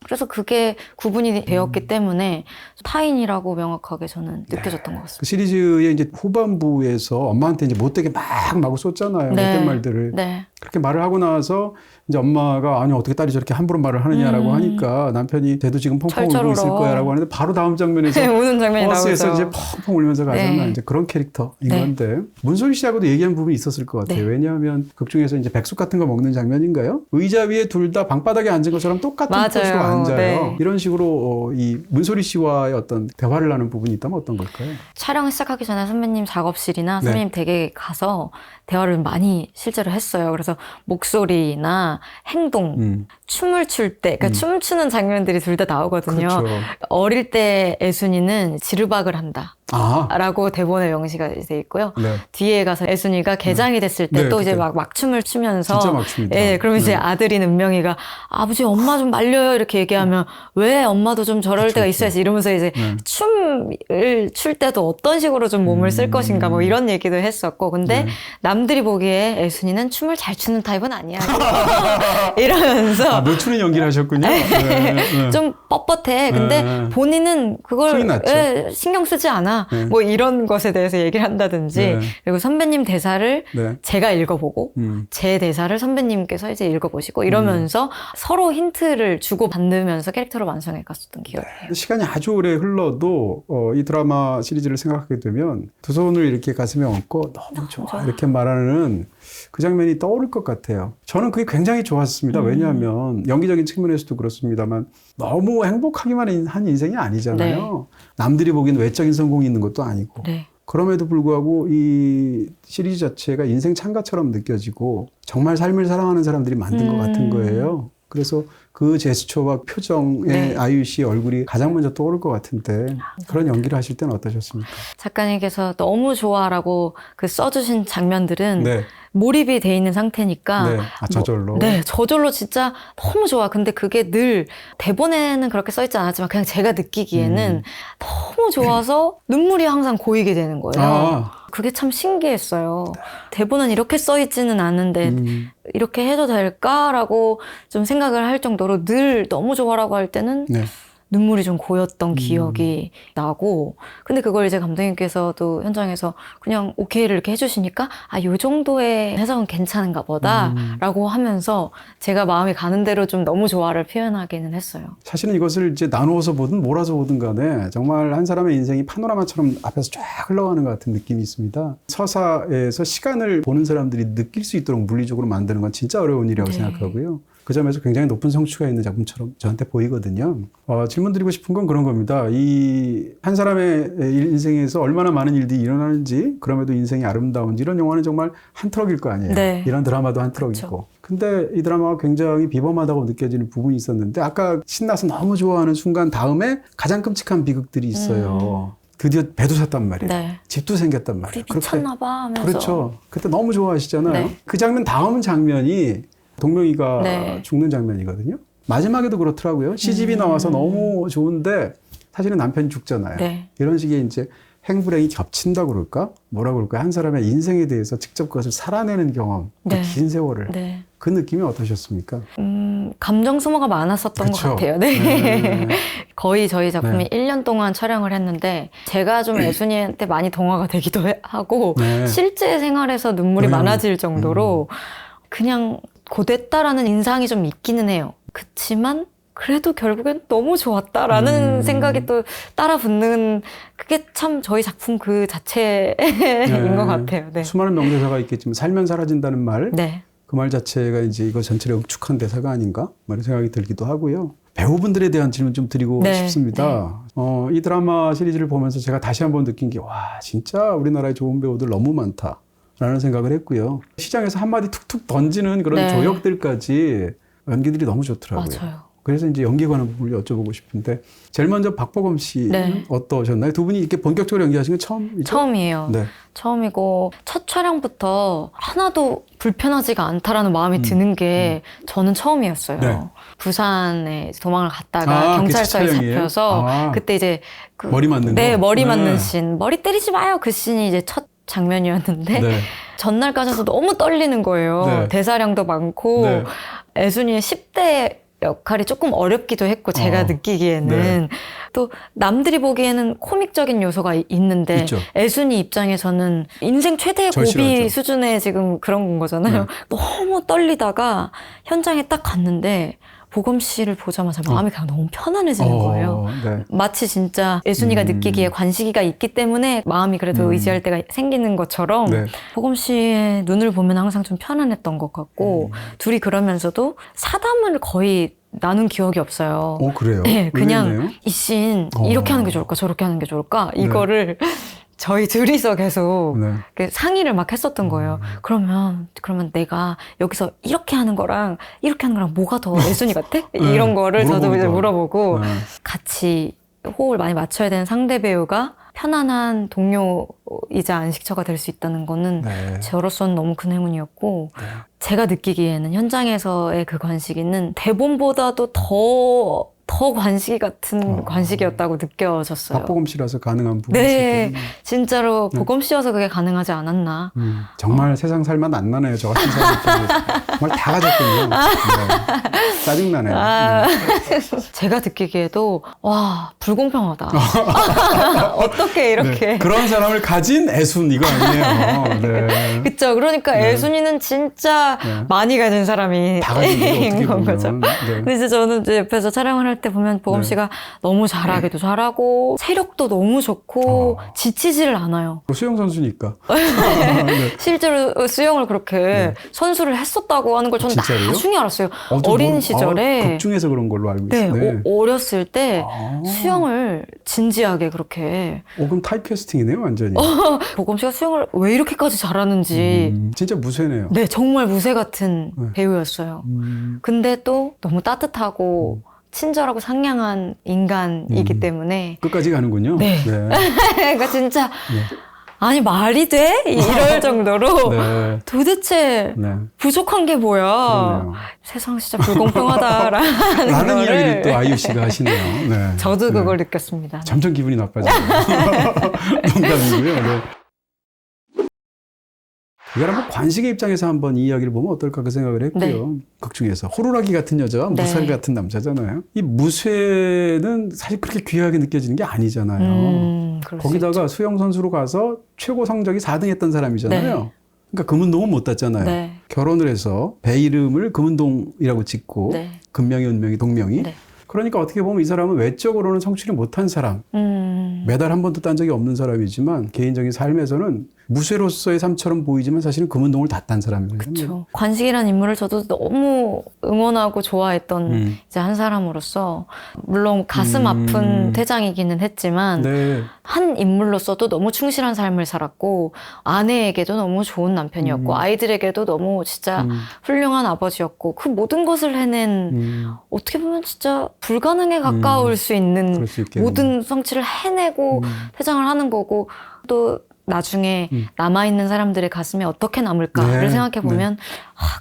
그래서 그게 구분이 되었기 때문에 타인이라고 명확하게 저는 느껴졌던 것 같습니다.
그 시리즈의 이제 후반부에서 엄마한테 이제 못되게 막 마구 쏟잖아요.
네.
못된 말들을.
네.
그렇게 말을 하고 나서 이제 엄마가 아니 어떻게 딸이 저렇게 함부로 말을 하느냐라고 하니까 남편이 쟤도 지금 펑펑 울고
철철
있을
울어.
거야라고 하는데 바로 다음 장면에서
우는 장면이
버스에서
나오죠.
이제 펑펑 울면서 가잖아.
네.
이제 그런 캐릭터인
네.
건데 문소리 씨하고도 얘기한 부분이 있었을 것 같아요.
네.
왜냐하면 극 중에서 이제 백숙 같은 거 먹는 장면인가요? 의자 위에 둘 다 방바닥에 앉은 것처럼 똑같은
맞아요.
포즈로 앉아요.
네.
이런 식으로 이 문소리 씨와의 어떤 대화를 나눈 부분이 있다면 어떤 걸까요?
촬영 시작하기 전에 선배님 작업실이나
네.
선배님 댁에 가서 대화를 많이 실제로 했어요. 그래서 목소리나 행동, 춤을 출 때, 그러니까 춤추는 장면들이 둘 다 나오거든요.
그렇죠.
어릴 때 애순이는 지르박을 한다.
아,
라고 대본에 명시가 돼 있고요.
네.
뒤에 가서 애순이가 개장이 됐을 때
네,
또 이제
그때.
막 춤을 추면서
진짜 막 춥니다.
예, 그러면 이제
네.
아들인 은명이가 아버지 엄마 좀 말려요 이렇게 얘기하면 왜 엄마도 좀 저럴
그쵸,
때가
그쵸.
있어야지 이러면서 이제
네.
춤을 출 때도 어떤 식으로 좀 몸을 쓸 것인가 뭐 이런 얘기도 했었고 근데 남들이 보기에 애순이는 춤을 잘 추는 타입은 아니야 이러면서
못 추는 연기를 하셨군요. 네, 네.
좀 뻣뻣해. 근데
네.
본인은
흥이
그걸
났죠.
신경 쓰지 않아.
네.
뭐 이런 것에 대해서 얘기를 한다든지.
네.
그리고 선배님 대사를
네.
제가 읽어보고 제 대사를 선배님께서 이제 읽어보시고 이러면서 서로 힌트를 주고받으면서 캐릭터를 완성해 갔었던 기억이에요.
시간이 아주 오래 흘러도 이 드라마 시리즈를 생각하게 되면 두 손을 이렇게 가슴에 얹고 너무 좋아 이렇게 말하는 그 장면이 떠오를 것 같아요. 저는 그게 굉장히 좋았습니다. 왜냐하면 연기적인 측면에서도 그렇습니다만 너무 행복하기만 한 인생이 아니잖아요. 남들이 보기엔 외적인 성공이 있는 것도 아니고
네.
그럼에도 불구하고 이 시리즈 자체가 인생 찬가처럼 느껴지고 정말 삶을 사랑하는 사람들이 만든 것 같은 거예요. 그래서 그 제스처와 표정에
네.
아이유 씨의 얼굴이 가장 먼저 떠오를 것 같은데 그런 연기를 하실 때는 어떠셨습니까?
작가님께서 너무 좋아라고 그 써주신 장면들은
네.
몰입이 돼 있는 상태니까.
네. 저절로.
네, 저절로 진짜 너무 좋아. 근데 그게 늘 대본에는 그렇게 써있지 않았지만 그냥 제가 느끼기에는 너무 좋아서 눈물이 항상 고이게 되는 거예요. 그게 참 신기했어요. 대본은 이렇게 써있지는 않은데 이렇게 해도 될까라고 좀 생각을 할 정도로 늘 너무 좋아라고 할 때는
네.
눈물이 좀 고였던 기억이 나고, 근데 그걸 이제 감독님께서도 현장에서 그냥 오케이를 이렇게 해주시니까 요 정도의 해석은 괜찮은가 보다 라고 하면서 제가 마음이 가는 대로 좀 너무 좋아를 표현하기는 했어요.
사실은 이것을 이제 나누어서 보든 몰아서 보든 간에 정말 한 사람의 인생이 파노라마처럼 앞에서 쫙 흘러가는 것 같은 느낌이 있습니다. 서사에서 시간을 보는 사람들이 느낄 수 있도록 물리적으로 만드는 건 진짜 어려운 일이라고 생각하고요. 그 점에서 굉장히 높은 성취가 있는 작품처럼 저한테 보이거든요. 질문 드리고 싶은 건 그런 겁니다. 이 한 사람의 인생에서 얼마나 많은 일들이 일어나는지, 그럼에도 인생이 아름다운지, 이런 영화는 정말 한 트럭일 거 아니에요.
네.
이런 드라마도 한 트럭이고.
그렇죠.
근데 이 드라마가 굉장히 비범하다고 느껴지는 부분이 있었는데, 아까 신나서 너무 좋아하는 순간 다음에 가장 끔찍한 비극들이 있어요. 드디어 배도 샀단 말이에요.
네.
집도 생겼단 말이에요.
우리 미쳤나 봐 하면서.
그렇죠. 그때 너무 좋아하시잖아요.
네.
그 장면 다음 장면이 동명이가
네.
죽는 장면이거든요. 마지막에도 그렇더라고요. 시집이 나와서 너무 좋은데 사실은 남편이 죽잖아요.
네.
이런 식의 이제 행불행이 겹친다고 그럴까? 뭐라 그럴까? 한 사람의 인생에 대해서 직접 그것을 살아내는 경험,
네.
그 긴 세월을.
네.
그 느낌이 어떠셨습니까?
감정 소모가 많았었던
그쵸.
것 같아요. 네.
네.
거의 저희 작품이
네.
1년 동안 촬영을 했는데 제가 좀 애순이한테 많이 동화가 되기도 하고
네.
실제 생활에서 눈물이
네.
많아질 정도로 그냥 고됐다라는 인상이 좀 있기는 해요. 그치만 그래도 결국엔 너무 좋았다라는 생각이 또 따라 붙는, 그게 참 저희 작품 그 자체인 것 같아요. 네.
수많은 명대사가 있겠지만 살면 사라진다는 말,
네.
그 말 자체가 이제 이거 전체를 응축한 대사가 아닌가? 이런 생각이 들기도 하고요. 배우분들에 대한 질문 좀 드리고
네,
싶습니다. 이 드라마 시리즈를 보면서 제가 다시 한번 느낀 게, 와, 진짜 우리나라에 좋은 배우들 너무 많다. 라는 생각을 했고요. 시장에서 한마디 툭툭 던지는 그런
네.
조역들까지 연기들이 너무 좋더라고요.
맞아요.
그래서 이제 연기에 관한 부분을 여쭤보고 싶은데, 제일 먼저 박보검 씨는
네.
어떠셨나요? 두 분이 이렇게 본격적으로 연기하신 건 처음이죠?
처음이에요.
네.
처음이고 첫 촬영부터 하나도 불편하지가 않다라는 마음이 드는 게 저는 처음이었어요.
네.
부산에 도망을 갔다가 경찰서에
그 촬영이에요?
잡혀서 그때 이제
머리 맞는
네,
거?
머리
네.
맞는 씬. 머리 때리지 마요. 그 씬이 이제 첫 장면이었는데
네.
전날까지도 너무 떨리는 거예요.
네.
대사량도 많고
네.
애순이의 10대 역할이 조금 어렵기도 했고 제가 느끼기에는
네.
또 남들이 보기에는 코믹적인 요소가 있는데
있죠.
애순이 입장에서는 인생 최대의 고비
절실하죠.
수준의 지금 그런 거잖아요.
네.
너무 떨리다가 현장에 딱 갔는데 보검 씨를 보자마자 마음이 그냥 너무 편안해지는 거예요.
네.
마치 진짜 애순이가 느끼기에 관식이가 있기 때문에 마음이 그래도 의지할 때가 생기는 것처럼
네.
보검 씨의 눈을 보면 항상 좀 편안했던 것 같고 둘이 그러면서도 사담을 거의 나눈 기억이 없어요.
그래요?
네, 그냥
의외네요.
이 씬 이렇게 하는 게 좋을까 저렇게 하는 게 좋을까 이거를 저희 둘이서 계속
네.
상의를 막 했었던 거예요. 그러면 내가 여기서 이렇게 하는 거랑 이렇게 하는 거랑 뭐가 더 애순이 같아? 이런 거를 저도 이제 물어보고 같이 호흡을 많이 맞춰야 되는 상대 배우가 편안한 동료이자 안식처가 될 수 있다는 거는
네.
저로서는 너무 큰 행운이었고 제가 느끼기에는 현장에서의 그 관식이는 대본보다도 더 관식이 같은 관식이었다고 느껴졌어요.
박보검 씨라서 가능한 부분이
네,
있었거든요.
진짜로 보검 씨여서 그게 가능하지 않았나.
정말 세상 살맛 안 나네요. 저 같은 사람들이 정말 다 가졌군요. 네. 짜증나네요. 네.
제가 듣기에도 와 불공평하다. 어떻게 이렇게.
네. 그런 사람을 가진 애순 이거 아니에요. 네.
그쵸. 그러니까 애순이는 진짜 많이 가진 사람이
다 가진 거죠, 어떻게
건
보면.
거죠.
네.
근데 이제 저는 이제 옆에서 촬영을 할 때 보면 보검 씨가 너무 잘하기도 잘하고 체력도 너무 좋고 지치지를 않아요.
수영 선수니까.
실제로 수영을 그렇게 선수를 했었다고 있다고 하는 걸 저는
진짜로요?
나중에 알았어요. 어린 시절에.
극 중에서 그런 걸로 알고
네,
있어요.
어렸을 때
아.
수영을 진지하게 그렇게.
그럼 타이캐스팅이네요, 완전히.
보검 씨가 수영을 왜 이렇게까지 잘하는지.
진짜 무쇠네요.
네, 정말 무쇠 같은
네.
배우였어요. 근데 또 너무 따뜻하고 친절하고 상냥한 인간이기 때문에.
끝까지 가는군요.
네. 그러니까 진짜 아니 말이 돼? 이럴 정도로
네.
도대체
네.
부족한 게 뭐야?
그러네요.
세상 진짜 불공평하다라는
라는
거를
이야기를 또 아이유 씨가 하시네요. 네.
저도
네.
그걸 느꼈습니다.
점점 기분이 나빠져요. 농담이고요. 네. 이걸 한번 관식의 입장에서 한번 이 이야기를 보면 어떨까 그 생각을 했고요. 극 중에서 호루라기 같은 여자, 무쇠 같은 남자잖아요. 이 무쇠는 사실 그렇게 귀하게 느껴지는 게 아니잖아요.
그럴 수
거기다가 수영 선수로 가서 최고 성적이 4등 했던 사람이잖아요.
네.
그러니까 금은동은 못 땄잖아요.
네.
결혼을 해서 배 이름을 금은동이라고 짓고
네.
금명이, 은명이, 동명이.
네.
그러니까 어떻게 보면 이 사람은 외적으로는 성취를 못한 사람. 메달 한 번도 딴 적이 없는 사람이지만 개인적인 삶에서는 무쇠로서의 삶처럼 보이지만 사실은 금은동을 다 딴 사람이거든요.
그렇죠. 관식이라는 인물을 저도 너무 응원하고 좋아했던 이제 한 사람으로서 물론 가슴 아픈 퇴장이기는 했지만
네.
한 인물로서도 너무 충실한 삶을 살았고 아내에게도 너무 좋은 남편이었고 아이들에게도 너무 진짜 훌륭한 아버지였고 그 모든 것을 해낸 어떻게 보면 진짜 불가능에 가까울 수 있는
그럴 수 있겠네요.
모든 성취를 해내고 퇴장을 하는 거고 또 나중에 남아있는 사람들의 가슴에 어떻게 남을까를
네.
생각해보면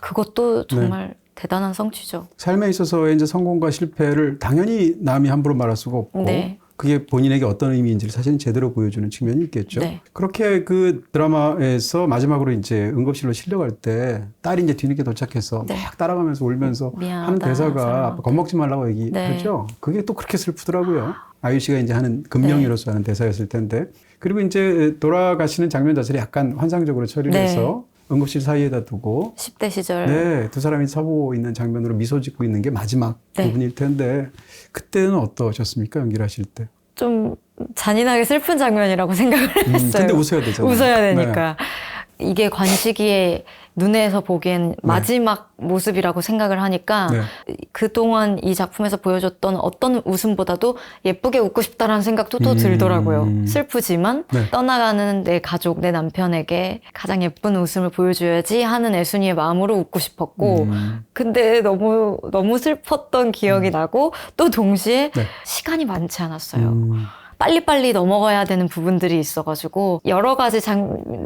그것도 정말 대단한 성취죠.
삶에 있어서의 이제 성공과 실패를 당연히 남이 함부로 말할 수가 없고
네.
그게 본인에게 어떤 의미인지를 사실은 제대로 보여주는 측면이 있겠죠.
네.
그렇게 그 드라마에서 마지막으로 이제 응급실로 실려갈 때 딸이 이제 뒤늦게 도착해서
네.
막 따라가면서 울면서
미안하다,
하는 대사가
사랑한다.
겁먹지 말라고 얘기하죠. 그게 또 그렇게 슬프더라고요. 아이유 씨가 이제 하는 금명이로서 하는 대사였을 텐데. 그리고 이제 돌아가시는 장면 자체를 약간 환상적으로 처리를 해서 응급실 사이에다 두고
10대 시절.
네, 두 사람이 서보고 있는 장면으로 미소 짓고 있는 게 마지막 부분일 텐데 그때는 어떠셨습니까? 연기를 하실 때.
좀 잔인하게 슬픈 장면이라고 생각을 했어요.
근데 웃어야 되잖아요.
웃어야 되니까. 이게 관식이의 눈에서 보기엔 마지막 모습이라고 생각을 하니까 그동안 이 작품에서 보여줬던 어떤 웃음보다도 예쁘게 웃고 싶다라는 생각도 또 들더라고요. 슬프지만 떠나가는 내 가족, 내 남편에게 가장 예쁜 웃음을 보여줘야지 하는 애순이의 마음으로 웃고 싶었고 근데 너무 슬펐던 기억이 나고 또 동시에 시간이 많지 않았어요. 빨리빨리 넘어가야 되는 부분들이 있어가지고 여러 가지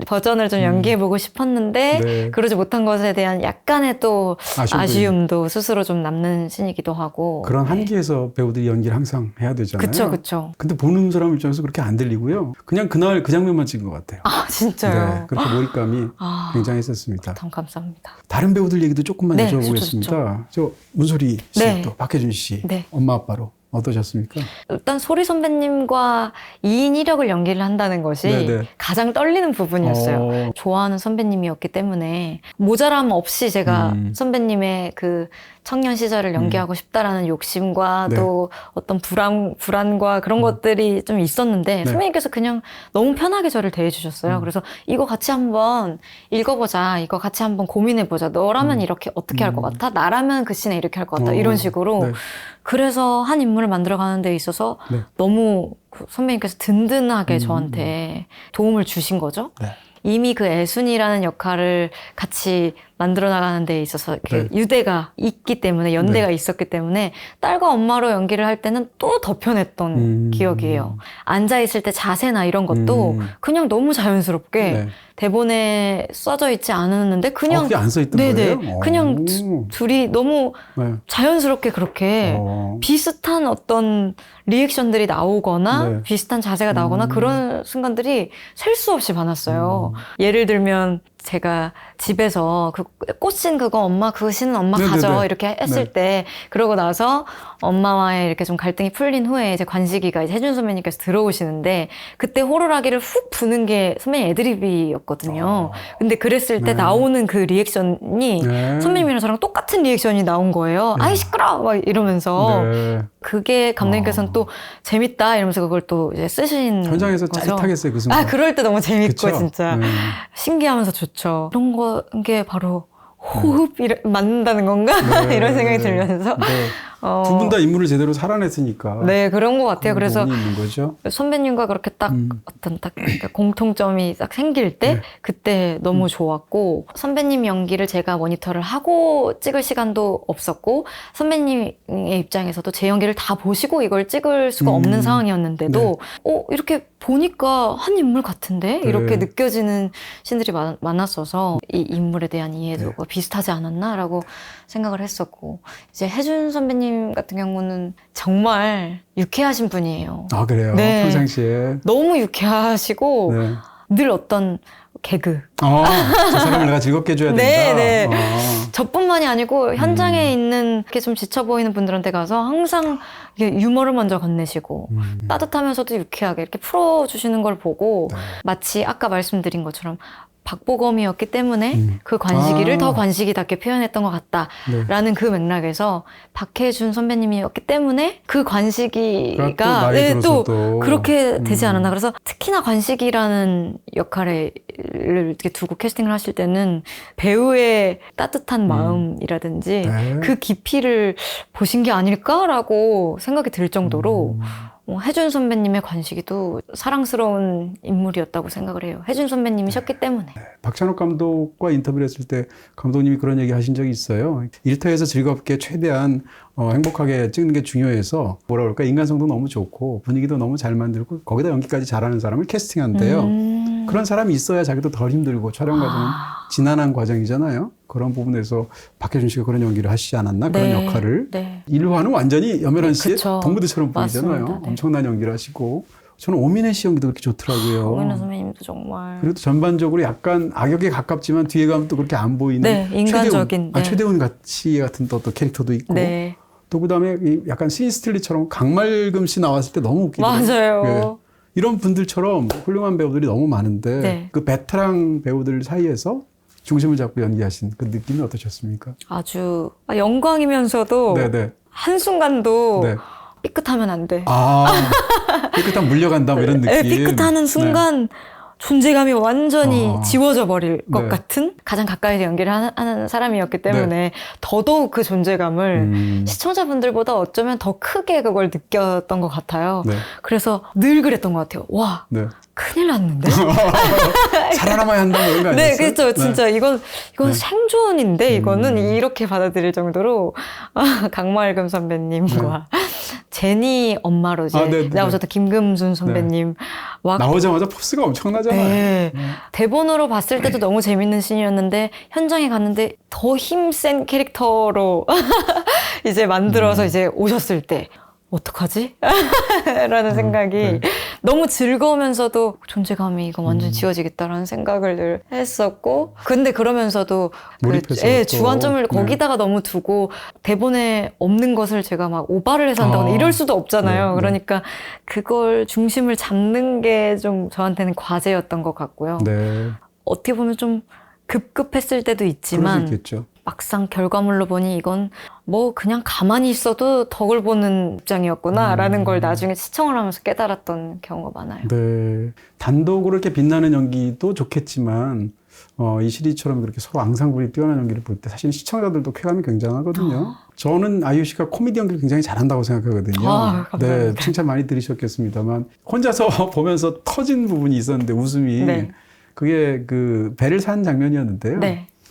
버전을 좀 연기해보고 싶었는데 그러지 못한 것에 대한 약간의 또 아쉬움도 스스로 좀 남는 신이기도 하고
그런 한계에서 배우들이 연기를 항상 해야 되잖아요.
그쵸.
근데 보는 사람 입장에서 그렇게 안 들리고요. 그냥 그날 그 장면만 찍은 것 같아요.
아 진짜요?
네, 그렇게 몰입감이 굉장했었습니다.
참 감사합니다.
다른 배우들 얘기도 조금만
네,
여쭤보겠습니다. 저 문소리 씨, 또 박혜준 씨, 엄마 아빠로 어떠셨습니까?
일단 소리 선배님과 2인 1역을 연기를 한다는 것이 가장 떨리는 부분이었어요. 좋아하는 선배님이었기 때문에 모자람 없이 제가 선배님의 그 청년 시절을 연기하고 싶다라는 욕심과 또 어떤 불안과 그런 것들이 좀 있었는데 선배님께서 그냥 너무 편하게 저를 대해주셨어요. 그래서 이거 같이 한번 읽어보자. 이거 같이 한번 고민해보자. 너라면 이렇게 어떻게 할 것 같아? 나라면 그 씬에 이렇게 할 것 같아. 이런 식으로. 그래서 한 인물을 만들어가는 데 있어서 너무 선배님께서 든든하게 저한테 도움을 주신 거죠. 이미 그 애순이라는 역할을 같이 만들어 나가는 데 있어서 유대가 있기 때문에 연대가 있었기 때문에 딸과 엄마로 연기를 할 때는 또 더 편했던 기억이에요. 앉아있을 때 자세나 이런 것도 그냥 너무 자연스럽게 대본에 써져 있지 않았는데 그냥
그게 안 써있던 거예요?
그냥 둘이 너무 자연스럽게 그렇게 비슷한 어떤 리액션들이 나오거나 비슷한 자세가 나오거나 그런 순간들이 셀 수 없이 많았어요. 예를 들면 제가 집에서 그 꽃신 그거 엄마 그 신은 엄마 가져 이렇게 했을 때 그러고 나서 엄마와의 이렇게 좀 갈등이 풀린 후에 이제 관식이가 이제 혜준 선배님께서 들어오시는데 그때 호루라기를 훅 부는 게 선배님 애드립이었거든요. 근데 그랬을 때 나오는 그 리액션이 선배님이랑 저랑 똑같은 리액션이 나온 거예요. 아이 시끄러워 막 이러면서 그게 감독님께서는 또 재밌다 이러면서 그걸 또 이제 쓰신
현장에서
거죠.
짜릿하겠어요 그 순간.
그럴 때 너무 재밌고
그쵸?
진짜 신기하면서 좋죠. 이런 게 바로 호흡이 맞는다는 건가?
네.
이런 생각이 들면서.
네. 두 분 다 인물을 제대로 살아냈으니까.
네, 그런 것 같아요. 그래서
원이 있는 거죠.
선배님과 그렇게 딱 어떤 딱 공통점이 딱 생길 때 그때 너무 좋았고, 선배님 연기를 제가 모니터를 하고 찍을 시간도 없었고, 선배님의 입장에서도 제 연기를 다 보시고 이걸 찍을 수가 없는 상황이었는데도 이렇게 보니까 한 인물 같은데? 이렇게 느껴지는 씬들이 많았어서 이 인물에 대한 이해도가 비슷하지 않았나라고 생각을 했었고, 이제 혜준 선배님 같은 경우는 정말 유쾌하신 분이에요.
아, 그래요?
네.
평상시에.
너무 유쾌하시고
네.
늘 어떤 개그.
저 사람을 내가 즐겁게 해줘야 된다.
네. 저뿐만이 아니고 현장에 있는 이렇게 좀 지쳐 보이는 분들한테 가서 항상 이렇게 유머를 먼저 건네시고 따뜻하면서도 유쾌하게 이렇게 풀어주시는 걸 보고 마치 아까 말씀드린 것처럼 박보검이었기 때문에 그 관식이를 더 관식이답게 표현했던 것 같다라는 그 맥락에서 박혜준 선배님이었기 때문에 그 관식이가 또 그렇게 되지 않았나. 그래서 특히나 관식이라는 역할을 이렇게 두고 캐스팅을 하실 때는 배우의 따뜻한 마음이라든지 그 깊이를 보신 게 아닐까라고 생각이 들 정도로 혜준 선배님의 관식이도 사랑스러운 인물이었다고 생각을 해요. 혜준 선배님이셨기 때문에.
박찬욱 감독과 인터뷰를 했을 때 감독님이 그런 얘기 하신 적이 있어요. 일터에서 즐겁게 최대한 행복하게 찍는 게 중요해서 뭐라 그럴까, 인간성도 너무 좋고 분위기도 너무 잘 만들고 거기다 연기까지 잘하는 사람을 캐스팅한대요. 그런 사람이 있어야 자기도 덜 힘들고 촬영 과정은 지난한 과정이잖아요. 그런 부분에서 박혜준 씨가 그런 연기를 하시지 않았나? 그런 역할을. 일화는 완전히 염혜란 씨의 동무들처럼 보이잖아요. 엄청난 연기를 하시고. 저는 오민혜 씨 연기도 그렇게 좋더라고요.
오민혜 선배님도 정말.
그래도 전반적으로 약간 악역에 가깝지만 뒤에 가면 또 그렇게 안 보이는.
인간적인.
최대훈 같이 같은 또 캐릭터도 있고. 또 그다음에 약간 시니스틸리처럼 강말금 씨 나왔을 때 너무 웃기더라고요.
맞아요.
이런 분들처럼 훌륭한 배우들이 너무 많은데 그 베테랑 배우들 사이에서 중심을 잡고 연기하신 그 느낌이 어떠셨습니까?
아주 영광이면서도 한순간도 삐끗하면 안 돼.
삐끗하면 물려간다 뭐 이런 느낌.
삐끗하는 순간 존재감이 완전히 지워져 버릴 것 같은 가장 가까이서 연기를 하는 사람이었기 때문에 더더욱 그 존재감을 시청자분들보다 어쩌면 더 크게 그걸 느꼈던 것 같아요. 그래서 늘 그랬던 것 같아요. 와, 큰일 났는데?
살아남아야 한다 뭐 이런 거 아니었어요?
그렇죠. 진짜 이건 생존인데 이거는 이렇게 받아들일 정도로 강말금 선배님과 제니 엄마로 이제 나오셨던 김금순 선배님
나오자마자 포스가 엄청나잖아요.
대본으로 봤을 때도 너무 재밌는 씬이었는데 현장에 갔는데 더 힘센 캐릭터로 이제 만들어서 이제 오셨을 때 어떡하지? 라는 생각이 너무 즐거우면서도 존재감이 이거 완전 지워지겠다라는 생각을 늘 했었고, 근데 그러면서도 주안점을 거기다가 너무 두고 대본에 없는 것을 제가 막 오바를 해서 한다거나 이럴 수도 없잖아요. 그러니까 그걸 중심을 잡는 게 좀 저한테는 과제였던 것 같고요. 어떻게 보면 좀 급급했을 때도 있지만 막상 결과물로 보니 이건 뭐 그냥 가만히 있어도 덕을 보는 입장이었구나 라는 걸 나중에 시청을 하면서 깨달았던 경우가 많아요.
단독으로 이렇게 빛나는 연기도 좋겠지만 이 시리즈처럼 그렇게 서로 앙상블이 뛰어난 연기를 볼 때 사실 시청자들도 쾌감이 굉장하거든요. 저는 아이유 씨가 코미디 연기를 굉장히 잘한다고 생각하거든요. 칭찬 많이 들으셨겠습니다만 혼자서 보면서 터진 부분이 있었는데 웃음이 그게 그 배를 산 장면이었는데요.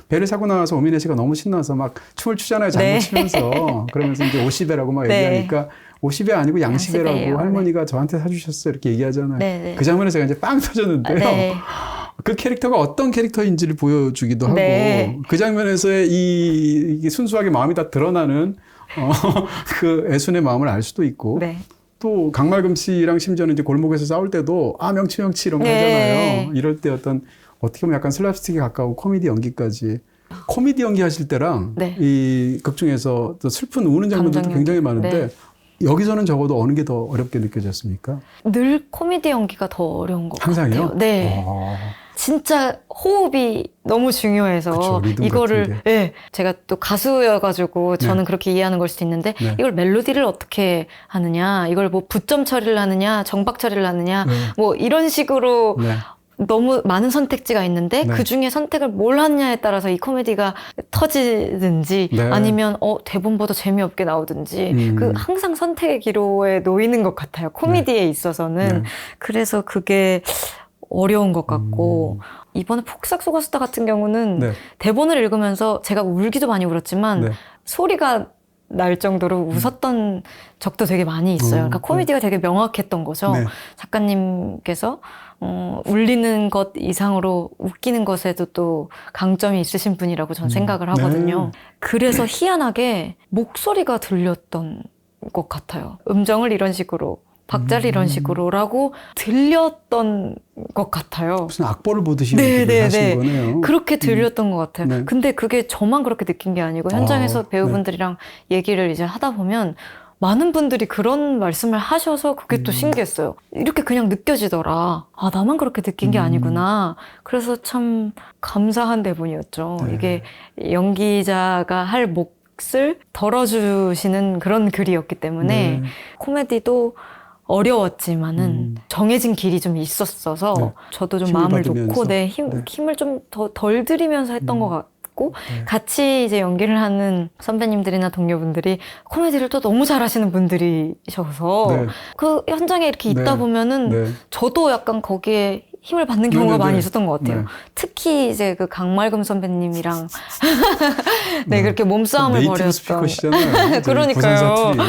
배를 사고 나와서 오민혜 씨가 너무 신나서 막 춤을 추잖아요. 장구 치면서. 그러면서 이제 오시배라고 막 얘기하니까 오시배 아니고 양시배라고 할머니가 저한테 사주셨어요. 이렇게 얘기하잖아요. 그 장면에서 제가 이제 빵 터졌는데요. 그 캐릭터가 어떤 캐릭터인지를 보여주기도 하고 그 장면에서의 이 순수하게 마음이 다 드러나는 그 애순의 마음을 알 수도 있고 또 강말금 씨랑 심지어는 이제 골목에서 싸울 때도 명치 이런 거 하잖아요. 이럴 때 어떻게 보면 약간 슬랩스틱에 가까운 코미디 연기까지. 코미디 연기 하실 때랑 이 극 중에서 또 슬픈 우는 장면들도 굉장히 많은데 여기서는 적어도 어느 게 더 어렵게 느껴졌습니까?
늘 코미디 연기가 더 어려운 것
항상이요?
같아요. 진짜 호흡이 너무 중요해서 이거를 제가 또 가수여가지고 저는 그렇게 이해하는 걸 수도 있는데 이걸 멜로디를 어떻게 하느냐, 이걸 뭐 부점 처리를 하느냐, 정박 처리를 하느냐 뭐 이런 식으로 너무 많은 선택지가 있는데
네.
그 중에 선택을 뭘 하느냐에 따라서 이 코미디가 터지든지
네.
아니면 대본보다 재미없게 나오든지 그 항상 선택의 기로에 놓이는 것 같아요. 코미디에 있어서는.
네.
그래서 그게 어려운 것 같고 이번에 폭삭 속았수다 같은 경우는
네.
대본을 읽으면서 제가 울기도 많이 울었지만
네.
소리가 날 정도로 웃었던 적도 되게 많이 있어요. 그러니까 코미디가 되게 명확했던 거죠.
네.
작가님께서 울리는 것 이상으로 웃기는 것에도 또 강점이 있으신 분이라고 저는 생각을 하거든요.
네.
그래서 희한하게 목소리가 들렸던 것 같아요. 음정을 이런 식으로 박자를 이런 식으로라고 들렸던 것 같아요.
무슨 악보를 보듯이
네,
이렇게
네,
하신
네.
거네요.
그렇게 들렸던 것 같아요.
네.
근데 그게 저만 그렇게 느낀 게 아니고 현장에서 배우분들이랑 얘기를 이제 하다 보면 많은 분들이 그런 말씀을 하셔서 그게 또 신기했어요. 이렇게 그냥 느껴지더라. 아, 나만 그렇게 느낀 게 아니구나. 그래서 참 감사한 대본이었죠.
네.
이게 연기자가 할 몫을 덜어주시는 그런 글이었기 때문에
네.
코미디도 어려웠지만은 정해진 길이 좀 있었어서
네.
저도 좀
힘을
마음을
받으면서.
놓고
네.
힘을 좀 덜 들이면서 했던 것 같고
네.
같이 이제 연기를 하는 선배님들이나 동료분들이 코미디를 또 너무 잘하시는 분들이셔서
네.
그 현장에 이렇게 있다
네.
보면은
네.
저도 약간 거기에 힘을 받는 경우가
네네네.
많이 있었던 것 같아요.
네.
특히 이제 그 강말금 선배님이랑 네, 그렇게 몸싸움을
네이티브
벌였던
스피커시잖아요.
그러니까요.
부산 사투리. 네.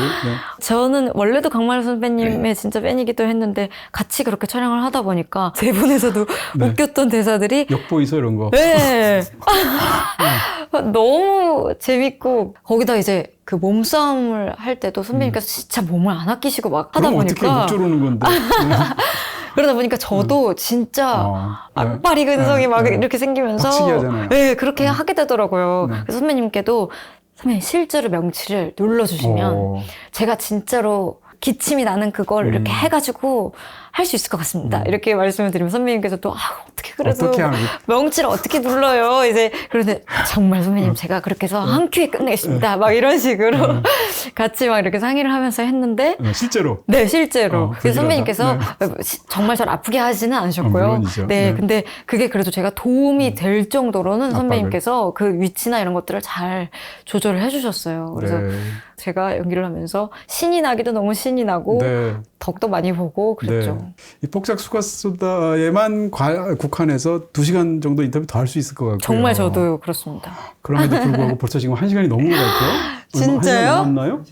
저는 원래도 강말 선배님의 진짜 팬이기도 했는데 같이 그렇게 촬영을 하다 보니까 대본에서도
네.
웃겼던 대사들이
역보이소 이런 거.
네. 너무 재밌고 거기다 이제 그 몸싸움을 할 때도 선배님께서 진짜 몸을 안 아끼시고 막 하다
그럼 어떻게
보니까
목 조르는 건데.
그러다 보니까 저도 진짜 앞발이 근성이 막
네.
이렇게 생기면서
박치기 하잖아요.
네, 그렇게 하게 되더라고요.
네.
그래서 선배님께도 선배님 실제로 명치를 눌러주시면 제가 진짜로 기침이 나는 그걸 이렇게 해가지고 할 수 있을 것 같습니다. 이렇게 말씀을 드리면 선배님께서 또 어떻게 그래도
어떻게 하는
명치를 어떻게 눌러요? 이제 그런데 정말 선배님 제가 그렇게 해서 한 큐에 끝내겠습니다. 막 이런 식으로 같이 막 이렇게 상의를 하면서 했는데
실제로.
네, 실제로. 그래서 선배님께서
네.
정말 저를 아프게 하지는 않으셨고요.
물론이죠.
네,
네.
근데 그게 그래도 제가 도움이 될 정도로는 선배님께서 그 위치나 이런 것들을 잘 조절을 해주셨어요. 그래서
네.
제가 연기를 하면서 신이 나기도 너무 신이 나고
네.
덕도 많이 보고 그랬죠.
네. 이 폭삭 속았수다에만 국한해서 2시간 정도 인터뷰 더 할 수 있을 것 같고요.
정말 저도 그렇습니다.
그럼에도 불구하고 벌써 지금 1시간이 넘은 것 같아요.
진짜요?
1시간 남았나요?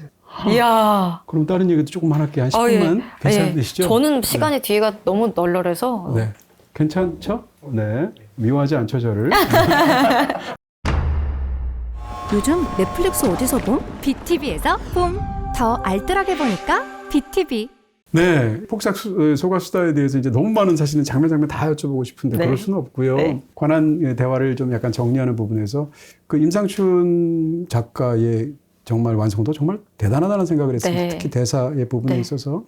이야.
그럼 다른 얘기도 조금만 할게요. 한 10분만. 괜찮으시죠?
저는 시간이 뒤가 너무 널널해서.
네. 괜찮죠? 네. 미워하지 않죠, 저를?
요즘 넷플릭스 어디서 봄?
BTV에서 봄! 더 알뜰하게 보니까 BTV.
네. 폭삭 속았수다에 대해서 이제 너무 많은 사실은 장면 다 여쭤보고 싶은데
네.
그럴 수는 없고요.
네.
관한 대화를 좀 약간 정리하는 부분에서 그 임상춘 작가의 정말 완성도 정말 대단하다는 생각을 했습니다.
네.
특히 대사의 부분에
네.
있어서.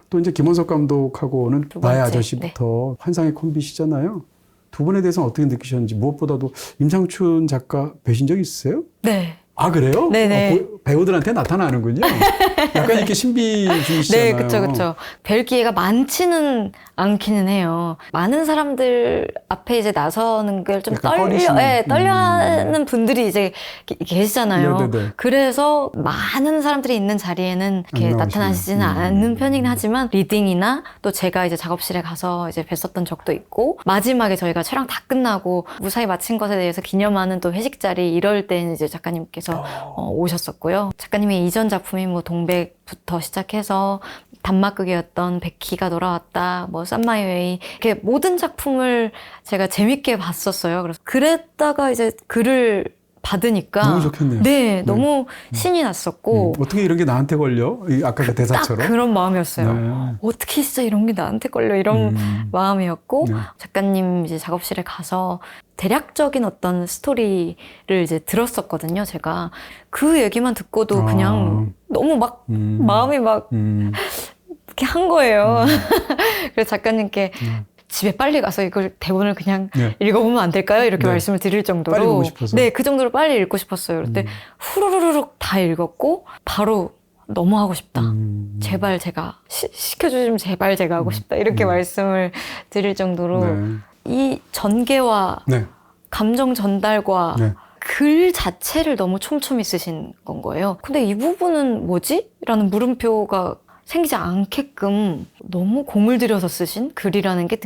또 이제 김원석 감독하고는
두 번째.
나의 아저씨부터 환상의 콤비시잖아요. 두 분에 대해서는 어떻게 느끼셨는지 무엇보다도 임상춘 작가 뵈신 적 있으세요?
네.
아, 그래요?
네네.
배우들한테 나타나는군요. 약간 이렇게 신비주의시잖아요.
네, 그쵸. 뵐 기회가 많지는 않기는 해요. 많은 사람들 앞에 이제 나서는 걸 좀
약간 꺼리시는.
떨려하는 분들이 이제 계시잖아요.
네네네.
그래서 많은 사람들이 있는 자리에는 이렇게
안
나타나시지는
나오시는.
않는 편이긴 하지만 리딩이나 또 제가 이제 작업실에 가서 이제 뵀었던 적도 있고 마지막에 저희가 촬영 다 끝나고 무사히 마친 것에 대해서 기념하는 또 회식 자리 이럴 때는 이제 작가님께서 오셨었고요. 작가님의 이전 작품인 뭐 동백부터 시작해서 단막극이었던 백희가 돌아왔다, 뭐 쌈마이웨이 이렇게 모든 작품을 제가 재밌게 봤었어요. 그래서 그랬다가 이제 글을 받으니까
너무 좋겠네요.
네, 너무 신이 났었고
어떻게 이런 게 나한테 걸려? 아까 그
딱
대사처럼.
그런 마음이었어요.
네.
어떻게 진짜 이런 게 나한테 걸려 이런 마음이었고
네.
작가님 이제 작업실에 가서 대략적인 어떤 스토리를 이제 들었었거든요. 제가 그 얘기만 듣고도 그냥 너무 막 마음이 막 이렇게 한 거예요. 그래서 작가님께 집에 빨리 가서 이걸 대본을 그냥
네.
읽어보면 안 될까요? 이렇게
네.
말씀을 드릴 정도로
빨리 보고 싶어서.
네, 그 정도로 빨리 읽고 싶었어요. 그때 후루루룩 다 읽었고 바로 너무 하고 싶다. 제발 제가 시켜주시면 제발 제가 하고 싶다. 이렇게 말씀을 드릴 정도로
네.
이 전개와
네.
감정 전달과
네.
글 자체를 너무 촘촘히 쓰신 건 거예요. 근데 이 부분은 뭐지? 라는 물음표가 생기지 않게끔 너무 공을 들여서 쓰신 글이라는 게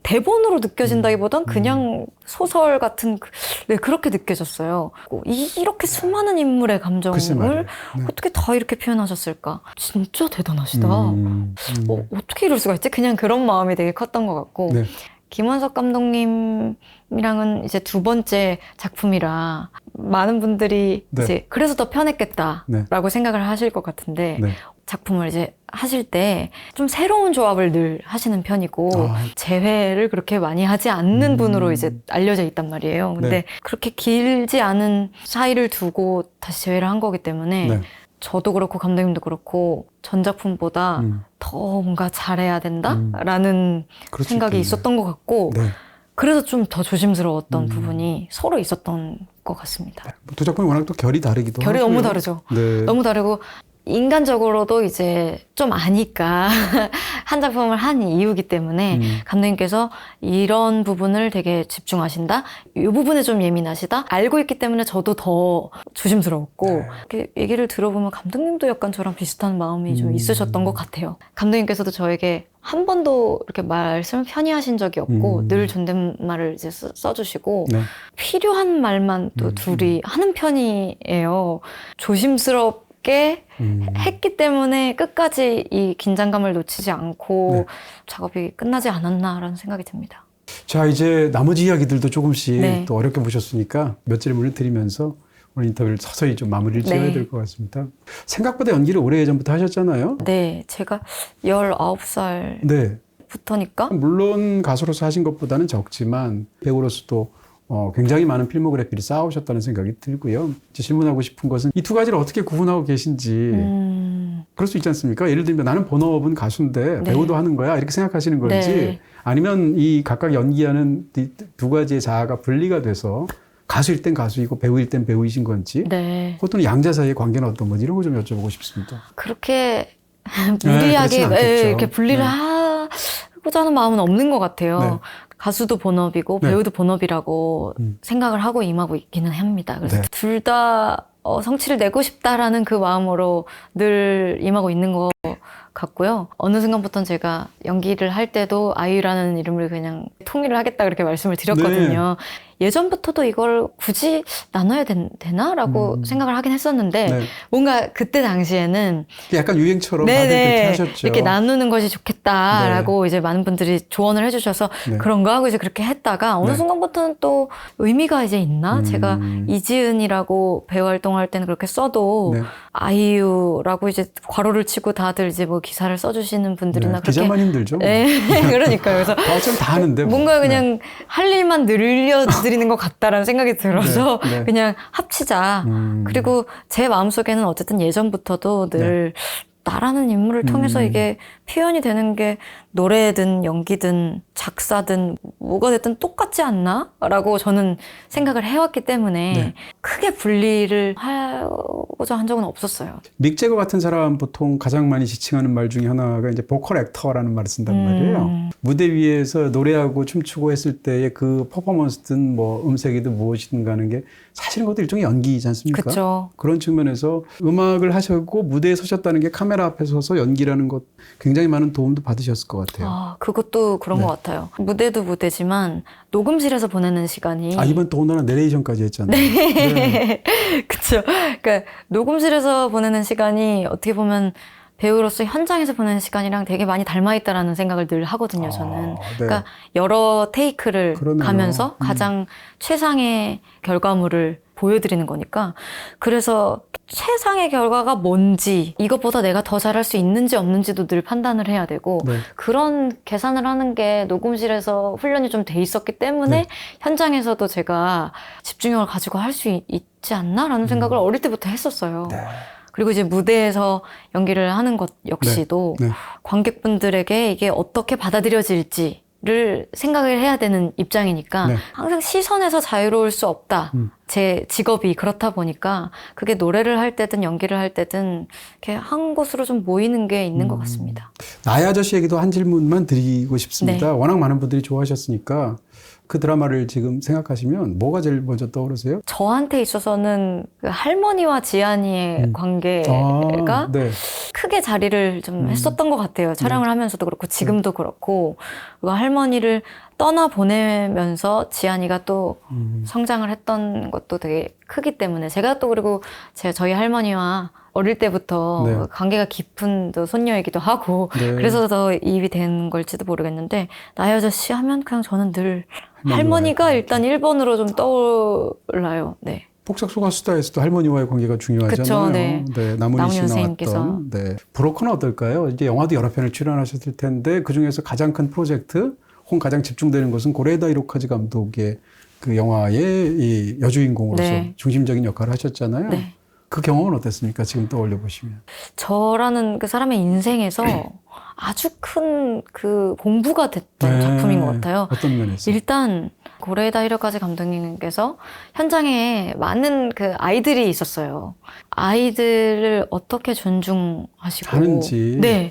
대본으로 느껴진다기보단 그냥 소설 같은, 네, 그렇게 느껴졌어요. 이렇게 수많은 인물의
글쎄 말이에요.
감정을
네.
어떻게 다 이렇게 표현하셨을까? 진짜 대단하시다. 어떻게 이럴 수가 있지? 그냥 그런 마음이 되게 컸던 것 같고.
네.
김원석 감독님이랑은 이제 두 번째 작품이라 많은 분들이
네.
이제 그래서 더 편했겠다라고 생각을 하실 것 같은데
네.
작품을 이제 하실 때 좀 새로운 조합을 늘 하시는 편이고 재회를 그렇게 많이 하지 않는 분으로 이제 알려져 있단 말이에요. 근데
네.
그렇게 길지 않은 사이를 두고 다시 재회를 한 거기 때문에
네.
저도 그렇고 감독님도 그렇고 전 작품보다 더 뭔가 잘해야 된다라는
그럴 수
생각이
있겠네.
있었던 것 같고
네.
그래서 좀 더 조심스러웠던 부분이 서로 있었던 것 같습니다.
두 작품이 워낙 또 결이 다르기도
결이
하고요.
너무 다르죠.
네.
너무 다르고 인간적으로도 이제 좀 아니까 한 작품을 한 이유기 때문에 감독님께서 이런 부분을 되게 집중하신다. 이 부분에 좀 예민하시다. 알고 있기 때문에 저도 더 조심스러웠고
네.
이렇게 얘기를 들어보면 감독님도 약간 저랑 비슷한 마음이 좀 있으셨던 것 같아요. 감독님께서도 저에게 한 번도 이렇게 말씀을 편히 하신 적이 없고 늘 존댓말을 이제 써주시고
네.
필요한 말만 또 둘이 하는 편이에요. 조심스럽게 했기 때문에 끝까지 이 긴장감을 놓치지 않고
네.
작업이 끝나지 않았나라는 생각이 듭니다.
자, 이제 나머지 이야기들도 조금씩
네.
또 어렵게 보셨으니까 몇 질문을 드리면서 오늘 인터뷰를 서서히 좀 마무리를 지어야
네.
될 것 같습니다. 생각보다 연기를 오래전부터 하셨잖아요.
네, 제가 19살부터니까
네. 물론 가수로서 하신 것보다는 적지만 배우로서도 굉장히 많은 필모그래피를 쌓아오셨다는 생각이 들고요. 이제 질문하고 싶은 것은 이 두 가지를 어떻게 구분하고 계신지 그럴 수 있지 않습니까? 예를 들면 나는 본업은 가수인데
네.
배우도 하는 거야 이렇게 생각하시는 건지
네.
아니면 이 각각 연기하는 이 두 가지의 자아가 분리가 돼서 가수일 땐 가수이고 배우일 땐 배우이신 건지
네.
또는 양자 사이의 관계는 어떤 건지 이런 거 좀 여쭤보고 싶습니다.
그렇게
그렇진
무리하게
않겠죠.
이렇게 분리를
네.
하고자 하는 마음은 없는 것 같아요.
네.
가수도 본업이고
네.
배우도 본업이라고 생각을 하고 임하고 있기는 합니다. 그래서
네.
둘 다 성취를 내고 싶다라는 그 마음으로 늘 임하고 있는 것 같고요. 어느 순간부터는 제가 연기를 할 때도 아이유라는 이름을 그냥 통일을 하겠다 그렇게 말씀을 드렸거든요. 예전부터도 이걸 굳이 나눠야 되나라고 생각을 하긴 했었는데
네.
뭔가 그때 당시에는
약간 유행처럼 다들 그렇게 하셨죠.
이렇게 나누는 것이 좋겠다라고 이제 많은 분들이 조언을 해주셔서
네.
그런가 하고 이제 그렇게 했다가 어느
네.
순간부터는 또 의미가 이제 있나? 제가 이지은이라고 배우 활동할 때는 그렇게 써도
네.
아이유라고 이제 괄호를 치고 다들 이제 뭐 기사를 써주시는 분들이나
네.
그렇게
기자만 힘들죠.
네, 그러니까요. 그래서
어차피 다 하는데 뭐.
뭔가 그냥 할 일만 늘려드리는 것 같다라는 생각이 들어서
네, 네.
그냥 합치자. 그리고 제 마음속에는 어쨌든 예전부터도 늘 나라는 인물을 통해서 이게 표현이 되는 게 노래든 연기든 작사든 뭐가 됐든 똑같지 않나? 라고 저는 생각을 해왔기 때문에
네.
크게 분리를 하고자 한 적은 없었어요.
믹 제거 같은 사람 보통 가장 많이 지칭하는 말 중에 하나가 이제 보컬 액터라는 말을 쓴단 말이에요. 무대 위에서 노래하고 춤추고 했을 때의 그 퍼포먼스든 뭐 음색이든 무엇이든 가는 게 사실은 그것도 일종의 연기이지 않습니까?
그쵸.
그런 측면에서 음악을 하시고 무대에 서셨다는 게 카메라 앞에 서서 연기라는 것 굉장히 많은 도움도 받으셨을 것 같아요.
아, 그것도 그런 것 같아요. 무대도 무대지만 녹음실에서 보내는 시간이
이번 더군다나 내레이션까지 했잖아요. 네.
그쵸. 그러니까 녹음실에서 보내는 시간이 어떻게 보면 배우로서 현장에서 보내는 시간이랑 되게 많이 닮아있다라는 생각을 늘 하거든요, 저는.
네.
그러니까 여러 테이크를
그러네요.
가면서 가장 최상의 결과물을 보여드리는 거니까. 그래서 최상의 결과가 뭔지, 이것보다 내가 더 잘할 수 있는지 없는지도 늘 판단을 해야 되고,
네.
그런 계산을 하는 게 녹음실에서 훈련이 좀 돼 있었기 때문에
네.
현장에서도 제가 집중력을 가지고 할 수 있지 않나라는 생각을 어릴 때부터 했었어요.
네.
그리고 이제 무대에서 연기를 하는 것 역시도
네. 네.
관객분들에게 이게 어떻게 받아들여질지를 생각을 해야 되는 입장이니까
네.
항상 시선에서 자유로울 수 없다. 제 직업이 그렇다 보니까 그게 노래를 할 때든 연기를 할 때든 이렇게 한 곳으로 좀 모이는 게 있는 것 같습니다.
나의 아저씨 얘기도 한 질문만 드리고 싶습니다.
네.
워낙 많은 분들이 좋아하셨으니까 그 드라마를 지금 생각하시면 뭐가 제일 먼저 떠오르세요?
저한테 있어서는 그 할머니와 지안이의 관계가
네.
크게 자리를 좀 했었던 것 같아요. 촬영을 하면서도 그렇고 지금도 그렇고 그리고 할머니를 떠나보내면서 지안이가 또 성장을 했던 것도 되게 크기 때문에 제가 또 그리고 저희 할머니와 어릴 때부터
네.
관계가 깊은 또 손녀이기도 하고
네.
그래서 더 이입이 된 걸지도 모르겠는데 나의 아저씨 하면 그냥 저는 늘 할머니가 일단 1번으로 좀 떠올라요. 네.
폭삭소가수다에서도 할머니와의 관계가 중요하잖아요.
그쵸, 네.
나문희 씨
나문희 선생님께서.
나왔던. 네. 브로커는 어떨까요? 이제 영화도 여러 편을 출연하셨을 텐데 그 중에서 가장 큰 프로젝트, 혹은 가장 집중되는 것은 고레에다 히로카즈 감독의 그 영화의 이 여주인공으로서
네.
중심적인 역할을 하셨잖아요.
네.
그 경험은 어땠습니까? 지금 떠올려 보시면.
저라는 그 사람의 인생에서 아주 큰 그 공부가 됐던 작품인 것 같아요.
어떤 면에서?
일단 고레에다 히로카즈 감독님께서 현장에 많은 그 아이들이 있었어요. 아이들을 어떻게 존중하시고
하는지.
네.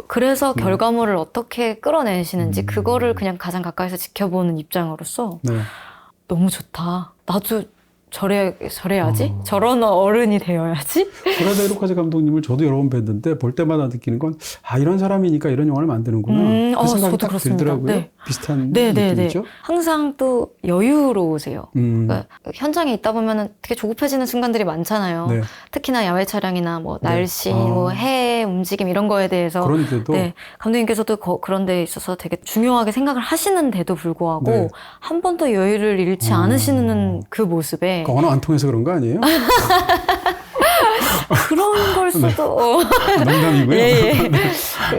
그래서 결과물을 어떻게 끌어내시는지 그거를 그냥 가장 가까이서 지켜보는 입장으로서
네.
너무 좋다. 나도 저래야지? 저런 어른이 되어야지?
고레에다 히로카즈 감독님을 저도 여러 번 뵀는데 볼 때마다 느끼는 건 이런 사람이니까 이런 영화를 만드는구나. 그 생각이
저도
딱
그렇습니다.
들더라고요.
네.
비슷한
네.
느낌이죠.
항상 또 여유로우세요. 그러니까 현장에 있다 보면은 되게 조급해지는 순간들이 많잖아요.
네.
특히나 야외 촬영이나 뭐 날씨,
아.
뭐 해 움직임 이런 거에 대해서
그런데도
네, 감독님께서도 그런 데 있어서 되게 중요하게 생각을 하시는데도 불구하고
네.
한 번도 여유를 잃지 않으시는 그 모습에
그 언어 안 통해서 그런 거 아니에요?
그런 걸 수도
농담이고요.
예.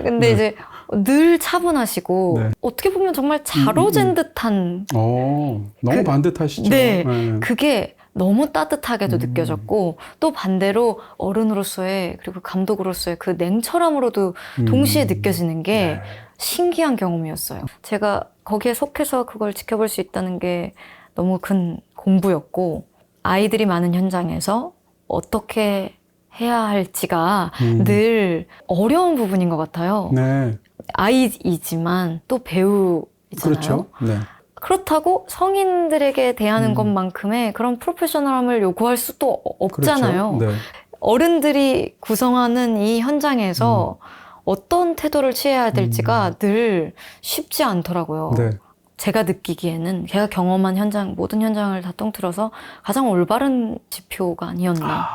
근데 이제 늘 차분하시고
네.
어떻게 보면 정말 자로잰 듯한
너무 반듯하시죠.
네. 그게 너무 따뜻하게도
음.
느껴졌고 또 반대로 어른으로서의 그리고 감독으로서의 그 냉철함으로도 동시에 느껴지는 게
네.
신기한 경험이었어요. 제가 거기에 속해서 그걸 지켜볼 수 있다는 게 너무 큰 공부였고 아이들이 많은 현장에서 어떻게 해야 할지가 늘 어려운 부분인 것 같아요.
네.
아이이지만 또 배우이잖아요.
그렇죠. 네.
그렇다고 성인들에게 대하는 것만큼의 그런 프로페셔널함을 요구할 수도 없잖아요.
그렇죠. 네.
어른들이 구성하는 이 현장에서 어떤 태도를 취해야 될지가 늘 쉽지 않더라고요.
네.
제가 느끼기에는 제가 경험한 현장, 모든 현장을 다 통틀어서 가장 올바른 지표가 아니었나.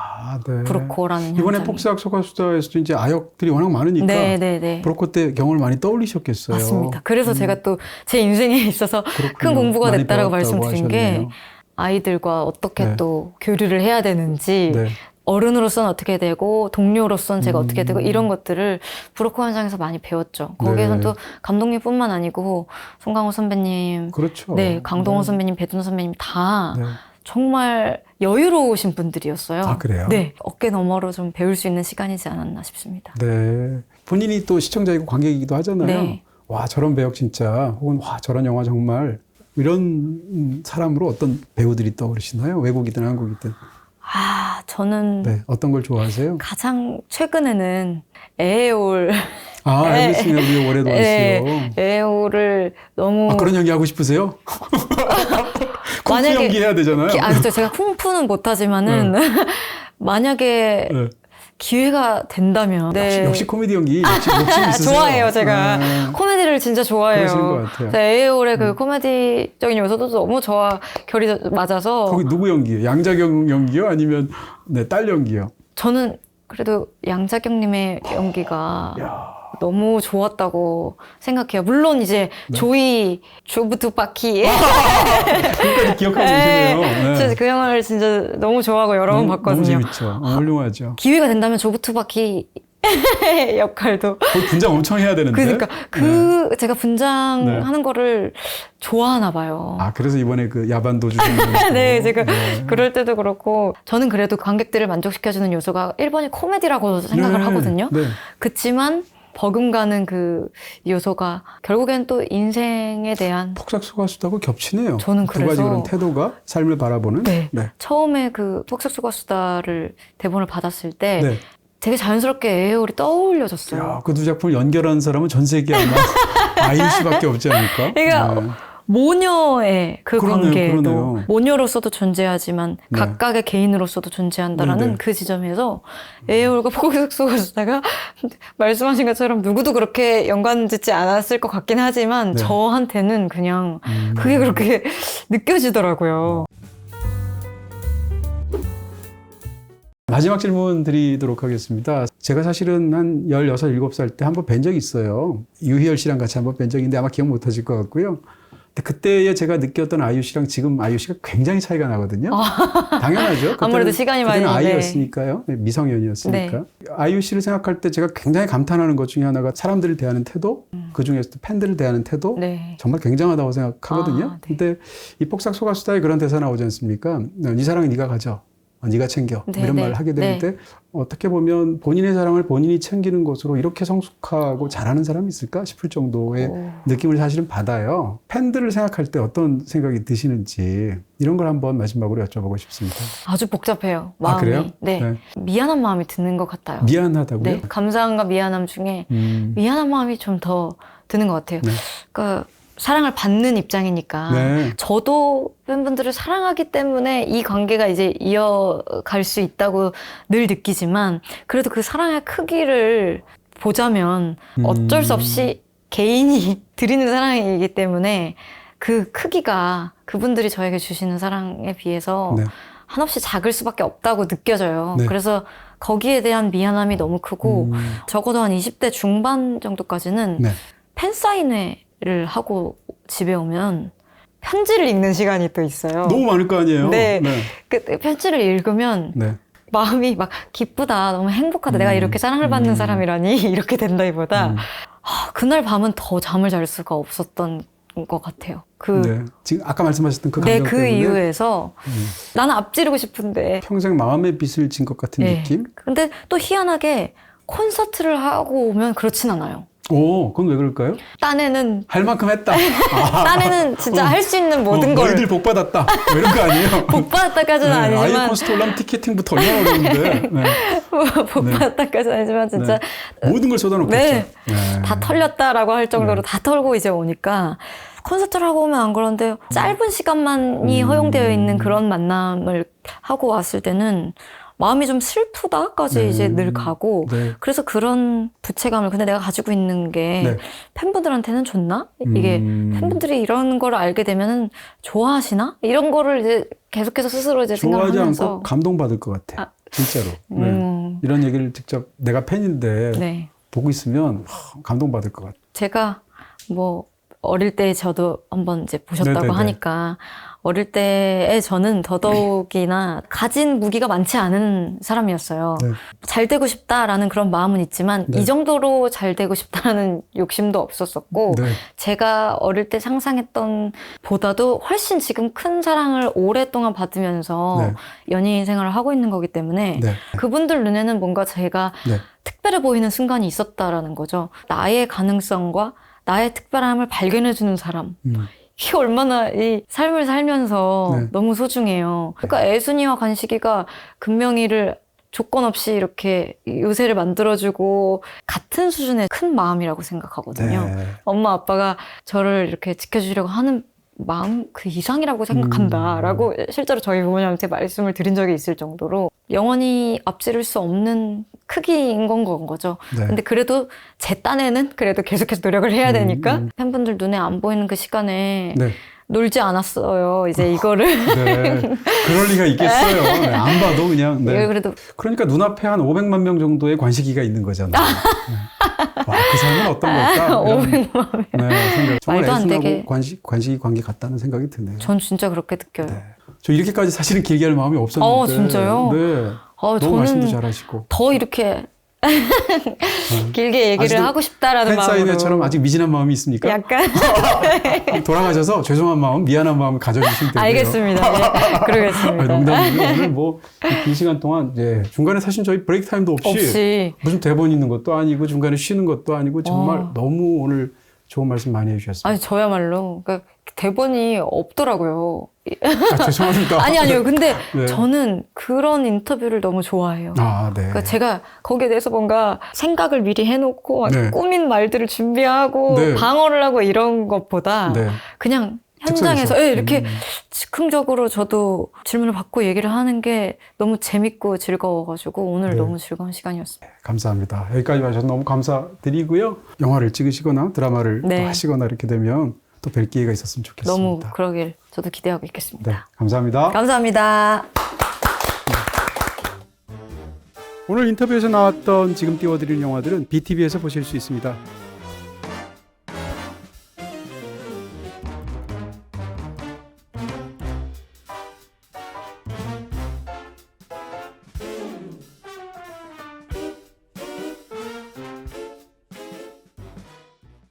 네.
브로커라는
이번에
현장이.
폭삭소가수다에서도 이제 아역들이 워낙 많으니까
네.
브로커 때 경험을 많이 떠올리셨겠어요.
맞습니다. 그래서 제가 또 제 인생에 있어서 큰 공부가
많이
됐다라고
배웠다고
말씀드린 게
하셨네요.
아이들과 어떻게
네.
또 교류를 해야 되는지
네.
어른으로서는 어떻게 되고 동료로서는 제가 어떻게 되고 이런 것들을 브로커 현장에서 많이 배웠죠. 거기에선
네.
또 감독님뿐만 아니고 송강호 선배님,
그렇죠.
네 강동원 선배님, 배두나 선배님 다
네.
정말 여유로우신 분들이었어요.
아, 그래요?
네, 어깨 너머로 좀 배울 수 있는 시간이지 않았나 싶습니다.
네. 본인이 또 시청자이고 관객이기도 하잖아요.
네.
와, 저런 배역 진짜, 혹은 와, 저런 영화 정말, 이런 사람으로 어떤 배우들이 떠오르시나요? 외국이든 한국이든.
저는
네. 어떤 걸 좋아하세요?
가장 최근에는 에에올
앨리스 멜리의 올해도 왔어요.
에에올을 너무
그런 연기 하고 싶으세요? 쿵푸 연기 해야 되잖아요.
그렇죠. 제가 쿵푸는 못하지만은 만약에
네.
기회가 된다면
역시 코미디 연기 욕심 있으세요.
좋아해요. 제가 코미디를 진짜 좋아해요.
그러시는 것 같아요.
에에올의 그 코미디적인 요소도 너무 저와 결이 맞아서
거기 누구 연기예요? 양자경 연기요? 아니면 딸 연기요?
저는 그래도 양자경님의 연기가 너무 좋았다고 생각해요. 물론 이제 조이 조부투바키
그까지 기억하고 계시네요.
진짜 그 영화를 진짜 너무 좋아하고 여러 번 봤거든요.
너무 재밌죠. 훌륭하죠.
기회가 된다면 조부투바키 역할도
분장 엄청 해야 되는데.
그러니까 제가 분장하는 거를 좋아하나 봐요.
그래서 이번에 그 야반도주
네, 제가 그럴 때도 그렇고 저는 그래도 관객들을 만족시켜주는 요소가 1번이 코미디라고 생각을 하거든요.
네.
그치만 버금가는 그 요소가 결국엔 또 인생에 대한
폭삭소가수다고 겹치네요.
저는
두 가지
그래서
그런 태도가 삶을 바라보는.
네. 처음에 그 폭삭소가수다를 대본을 받았을 때 되게 자연스럽게 에어울이 떠올려졌어요.
그 두 작품을 연결한 사람은 전 세계 아마 아일 수밖에 없지 않을까?
그러니까 모녀의 그
그러네요,
관계도
그러네요.
모녀로서도 존재하지만
네.
각각의 개인으로서도 존재한다라는
네네.
그 지점에서 애월과 포기석 속았다가 말씀하신 것처럼 누구도 그렇게 연관짓지 않았을 것 같긴 하지만
네.
저한테는 그냥 그게 그렇게 느껴지더라고요.
마지막 질문 드리도록 하겠습니다. 제가 사실은 한 16, 17살 때 한 번 뵌 적이 있어요. 유희열 씨랑 같이 한 번 뵌 적이 있는데 아마 기억 못 하실 것 같고요. 근데 그때에 제가 느꼈던 아이유 씨랑 지금 아이유 씨가 굉장히 차이가 나거든요. 당연하죠.
아무래도 시간이 많이,
그때는
네.
아이였으니까요. 미성년이었으니까. 아이유 씨를 생각할 때 제가 굉장히 감탄하는 것 중에 하나가 사람들을 대하는 태도, 그중에서도 팬들을 대하는 태도,
네.
정말 굉장하다고 생각하거든요.
아, 네.
근데 이 폭삭 소가수다에 그런 대사 나오지 않습니까? 네 사랑은 네가 가져. 네가 챙겨.
네,
이런
네.
말을 하게 되는데 어떻게 보면 본인의 사랑을 본인이 챙기는 것으로 이렇게 성숙하고 잘하는 사람이 있을까 싶을 정도의 느낌을 사실은 받아요. 팬들을 생각할 때 어떤 생각이 드시는지 이런 걸 한번 마지막으로 여쭤보고 싶습니다.
아주 복잡해요. 마음이.
아, 그래요?
네.
네.
미안한 마음이 드는 것 같아요.
미안하다고요?
네. 감사함과 미안함 중에 미안한 마음이 좀 더 드는 것 같아요.
네.
그러니까 사랑을 받는 입장이니까
네.
저도 팬분들을 사랑하기 때문에 이 관계가 이제 이어갈 수 있다고 늘 느끼지만 그래도 그 사랑의 크기를 보자면 어쩔 수 없이 개인이 드리는 사랑이기 때문에 그 크기가 그분들이 저에게 주시는 사랑에 비해서
네.
한없이 작을 수밖에 없다고 느껴져요.
네.
그래서 거기에 대한 미안함이 너무 크고 적어도 한 20대 중반 정도까지는
네.
팬사인회를 하고 집에 오면 편지를 읽는 시간이 또 있어요.
너무 많을 거 아니에요?
네.
네.
그 편지를 읽으면
네.
마음이 막 기쁘다, 너무 행복하다, 내가 이렇게 사랑을 받는 사람이라니 이렇게 된다기보다 그날 밤은 더 잠을 잘 수가 없었던 것 같아요.
네. 지금 아까 말씀하셨던 그
네,
감정
그
때문에
이유에서 나는 앞지르고 싶은데
평생 마음의 빚을 진 것 같은
네.
느낌?
근데 또 희한하게 콘서트를 하고 오면 그렇진 않아요.
오, 그건 왜 그럴까요?
딴에는
할 만큼 했다.
딴에는 진짜 할 수 있는 모든 걸
너희들 복 받았다. 뭐 이런 거 아니에요?
복 받았다까지는
아이유
아니지만
콘서트 올라면 티켓팅부터 얼마나 어려운데. 네.
복
네.
받았다까지는 아니지만 진짜
모든 걸 쏟아놓겠죠.
네. 다 털렸다라고 할 정도로 다 털고 이제 오니까 콘서트를 하고 오면 안 그런데 짧은 시간만이 허용되어 있는 그런 만남을 하고 왔을 때는 마음이 좀 슬프다까지 이제 늘 가고
네.
그래서 그런 부채감을 근데 내가 가지고 있는 게
네.
팬분들한테는 좋나? 이게 팬분들이 이런 걸 알게 되면은 좋아하시나? 이런 거를 이제 계속해서 스스로 이제
좋아하지
생각하면서
않고 감동받을 것 같아. 진짜로. 네. 이런 얘기를 직접 내가 팬인데
네.
보고 있으면 감동받을 것 같아.
제가 뭐 어릴 때 저도 한번 이제 보셨다고
네네네.
하니까 어릴 때에 저는 더더욱이나 가진 무기가 많지 않은 사람이었어요.
네.
잘 되고 싶다라는 그런 마음은 있지만
네.
이 정도로 잘 되고 싶다는 욕심도 없었었고
네.
제가 어릴 때 상상했던 보다도 훨씬 지금 큰 사랑을 오랫동안 받으면서
네.
연예인 생활을 하고 있는 거기 때문에
네.
그분들 눈에는 뭔가 제가
네.
특별해 보이는 순간이 있었다라는 거죠. 나의 가능성과 나의 특별함을 발견해주는 사람. 이게 얼마나 이 삶을 살면서
네.
너무 소중해요. 그러니까 애순이와 간식이가 금명이를 조건 없이 이렇게 요새를 만들어주고 같은 수준의 큰 마음이라고 생각하거든요.
네.
엄마 아빠가 저를 이렇게 지켜주려고 하는 마음 그 이상이라고 생각한다라고 실제로 저희 부모님한테 말씀을 드린 적이 있을 정도로 영원히 앞지를 수 없는 크기인 건 거죠.
네.
근데 그래도 제 딴에는 그래도 계속해서 노력을 해야 되니까 팬분들 눈에 안 보이는 그 시간에
네.
놀지 않았어요. 이제 이거를
네. 그럴 리가 있겠어요. 네. 안 봐도 그냥.
이거
네.
그래도
그러니까 눈앞에 한 500만 명 정도의 관식이가 있는 거잖아요. 네. 와, 그 삶은 어떤 걸까? 이런,
500만
네, 생각. 정말
말도 안
애순하고
되게.
관식이 관계 같다는 생각이 드네요.
전 진짜 그렇게 느껴요.
네. 저 이렇게까지 사실은 길게 할 마음이 없었는데.
진짜요?
네. 너무
저는
말씀도 잘하시고.
더 이렇게 길게 얘기를
아직도
하고 싶다라는 마음으로
팬사인회처럼 아직 미진한 마음이 있습니까?
약간
돌아가셔서 죄송한 마음, 미안한 마음 가져주시면 되고요.
알겠습니다. 네, 그러겠습니다.
농담이고 오늘 뭐 긴 시간 동안 중간에 사실 저희 브레이크 타임도 없이 무슨 대본 있는 것도 아니고 중간에 쉬는 것도 아니고 정말 너무 오늘 좋은 말씀 많이 해주셨습니다.
아니 저야말로 그러니까 대본이 없더라고요.
죄송합니다.
아니요. 근데
네.
저는 그런 인터뷰를 너무 좋아해요.
아, 네.
그러니까 제가 거기에 대해서 뭔가 생각을 미리 해놓고 막
네.
꾸민 말들을 준비하고
네.
방어를 하고 이런 것보다
네.
그냥 현장에서 예, 이렇게 즉흥적으로 저도 질문을 받고 얘기를 하는 게 너무 재밌고 즐거워가지고 오늘
네.
너무 즐거운 시간이었습니다.
감사합니다. 여기까지 와주셔서 너무 감사드리고요. 영화를 찍으시거나 드라마를
네.
또 하시거나 이렇게 되면 또 뵐 기회가 있었으면 좋겠습니다.
너무 그러길 저도 기대하고 있겠습니다.
네, 감사합니다.
감사합니다.
오늘 인터뷰에서 나왔던 지금 띄워드린 영화들은 BTV에서 보실 수 있습니다.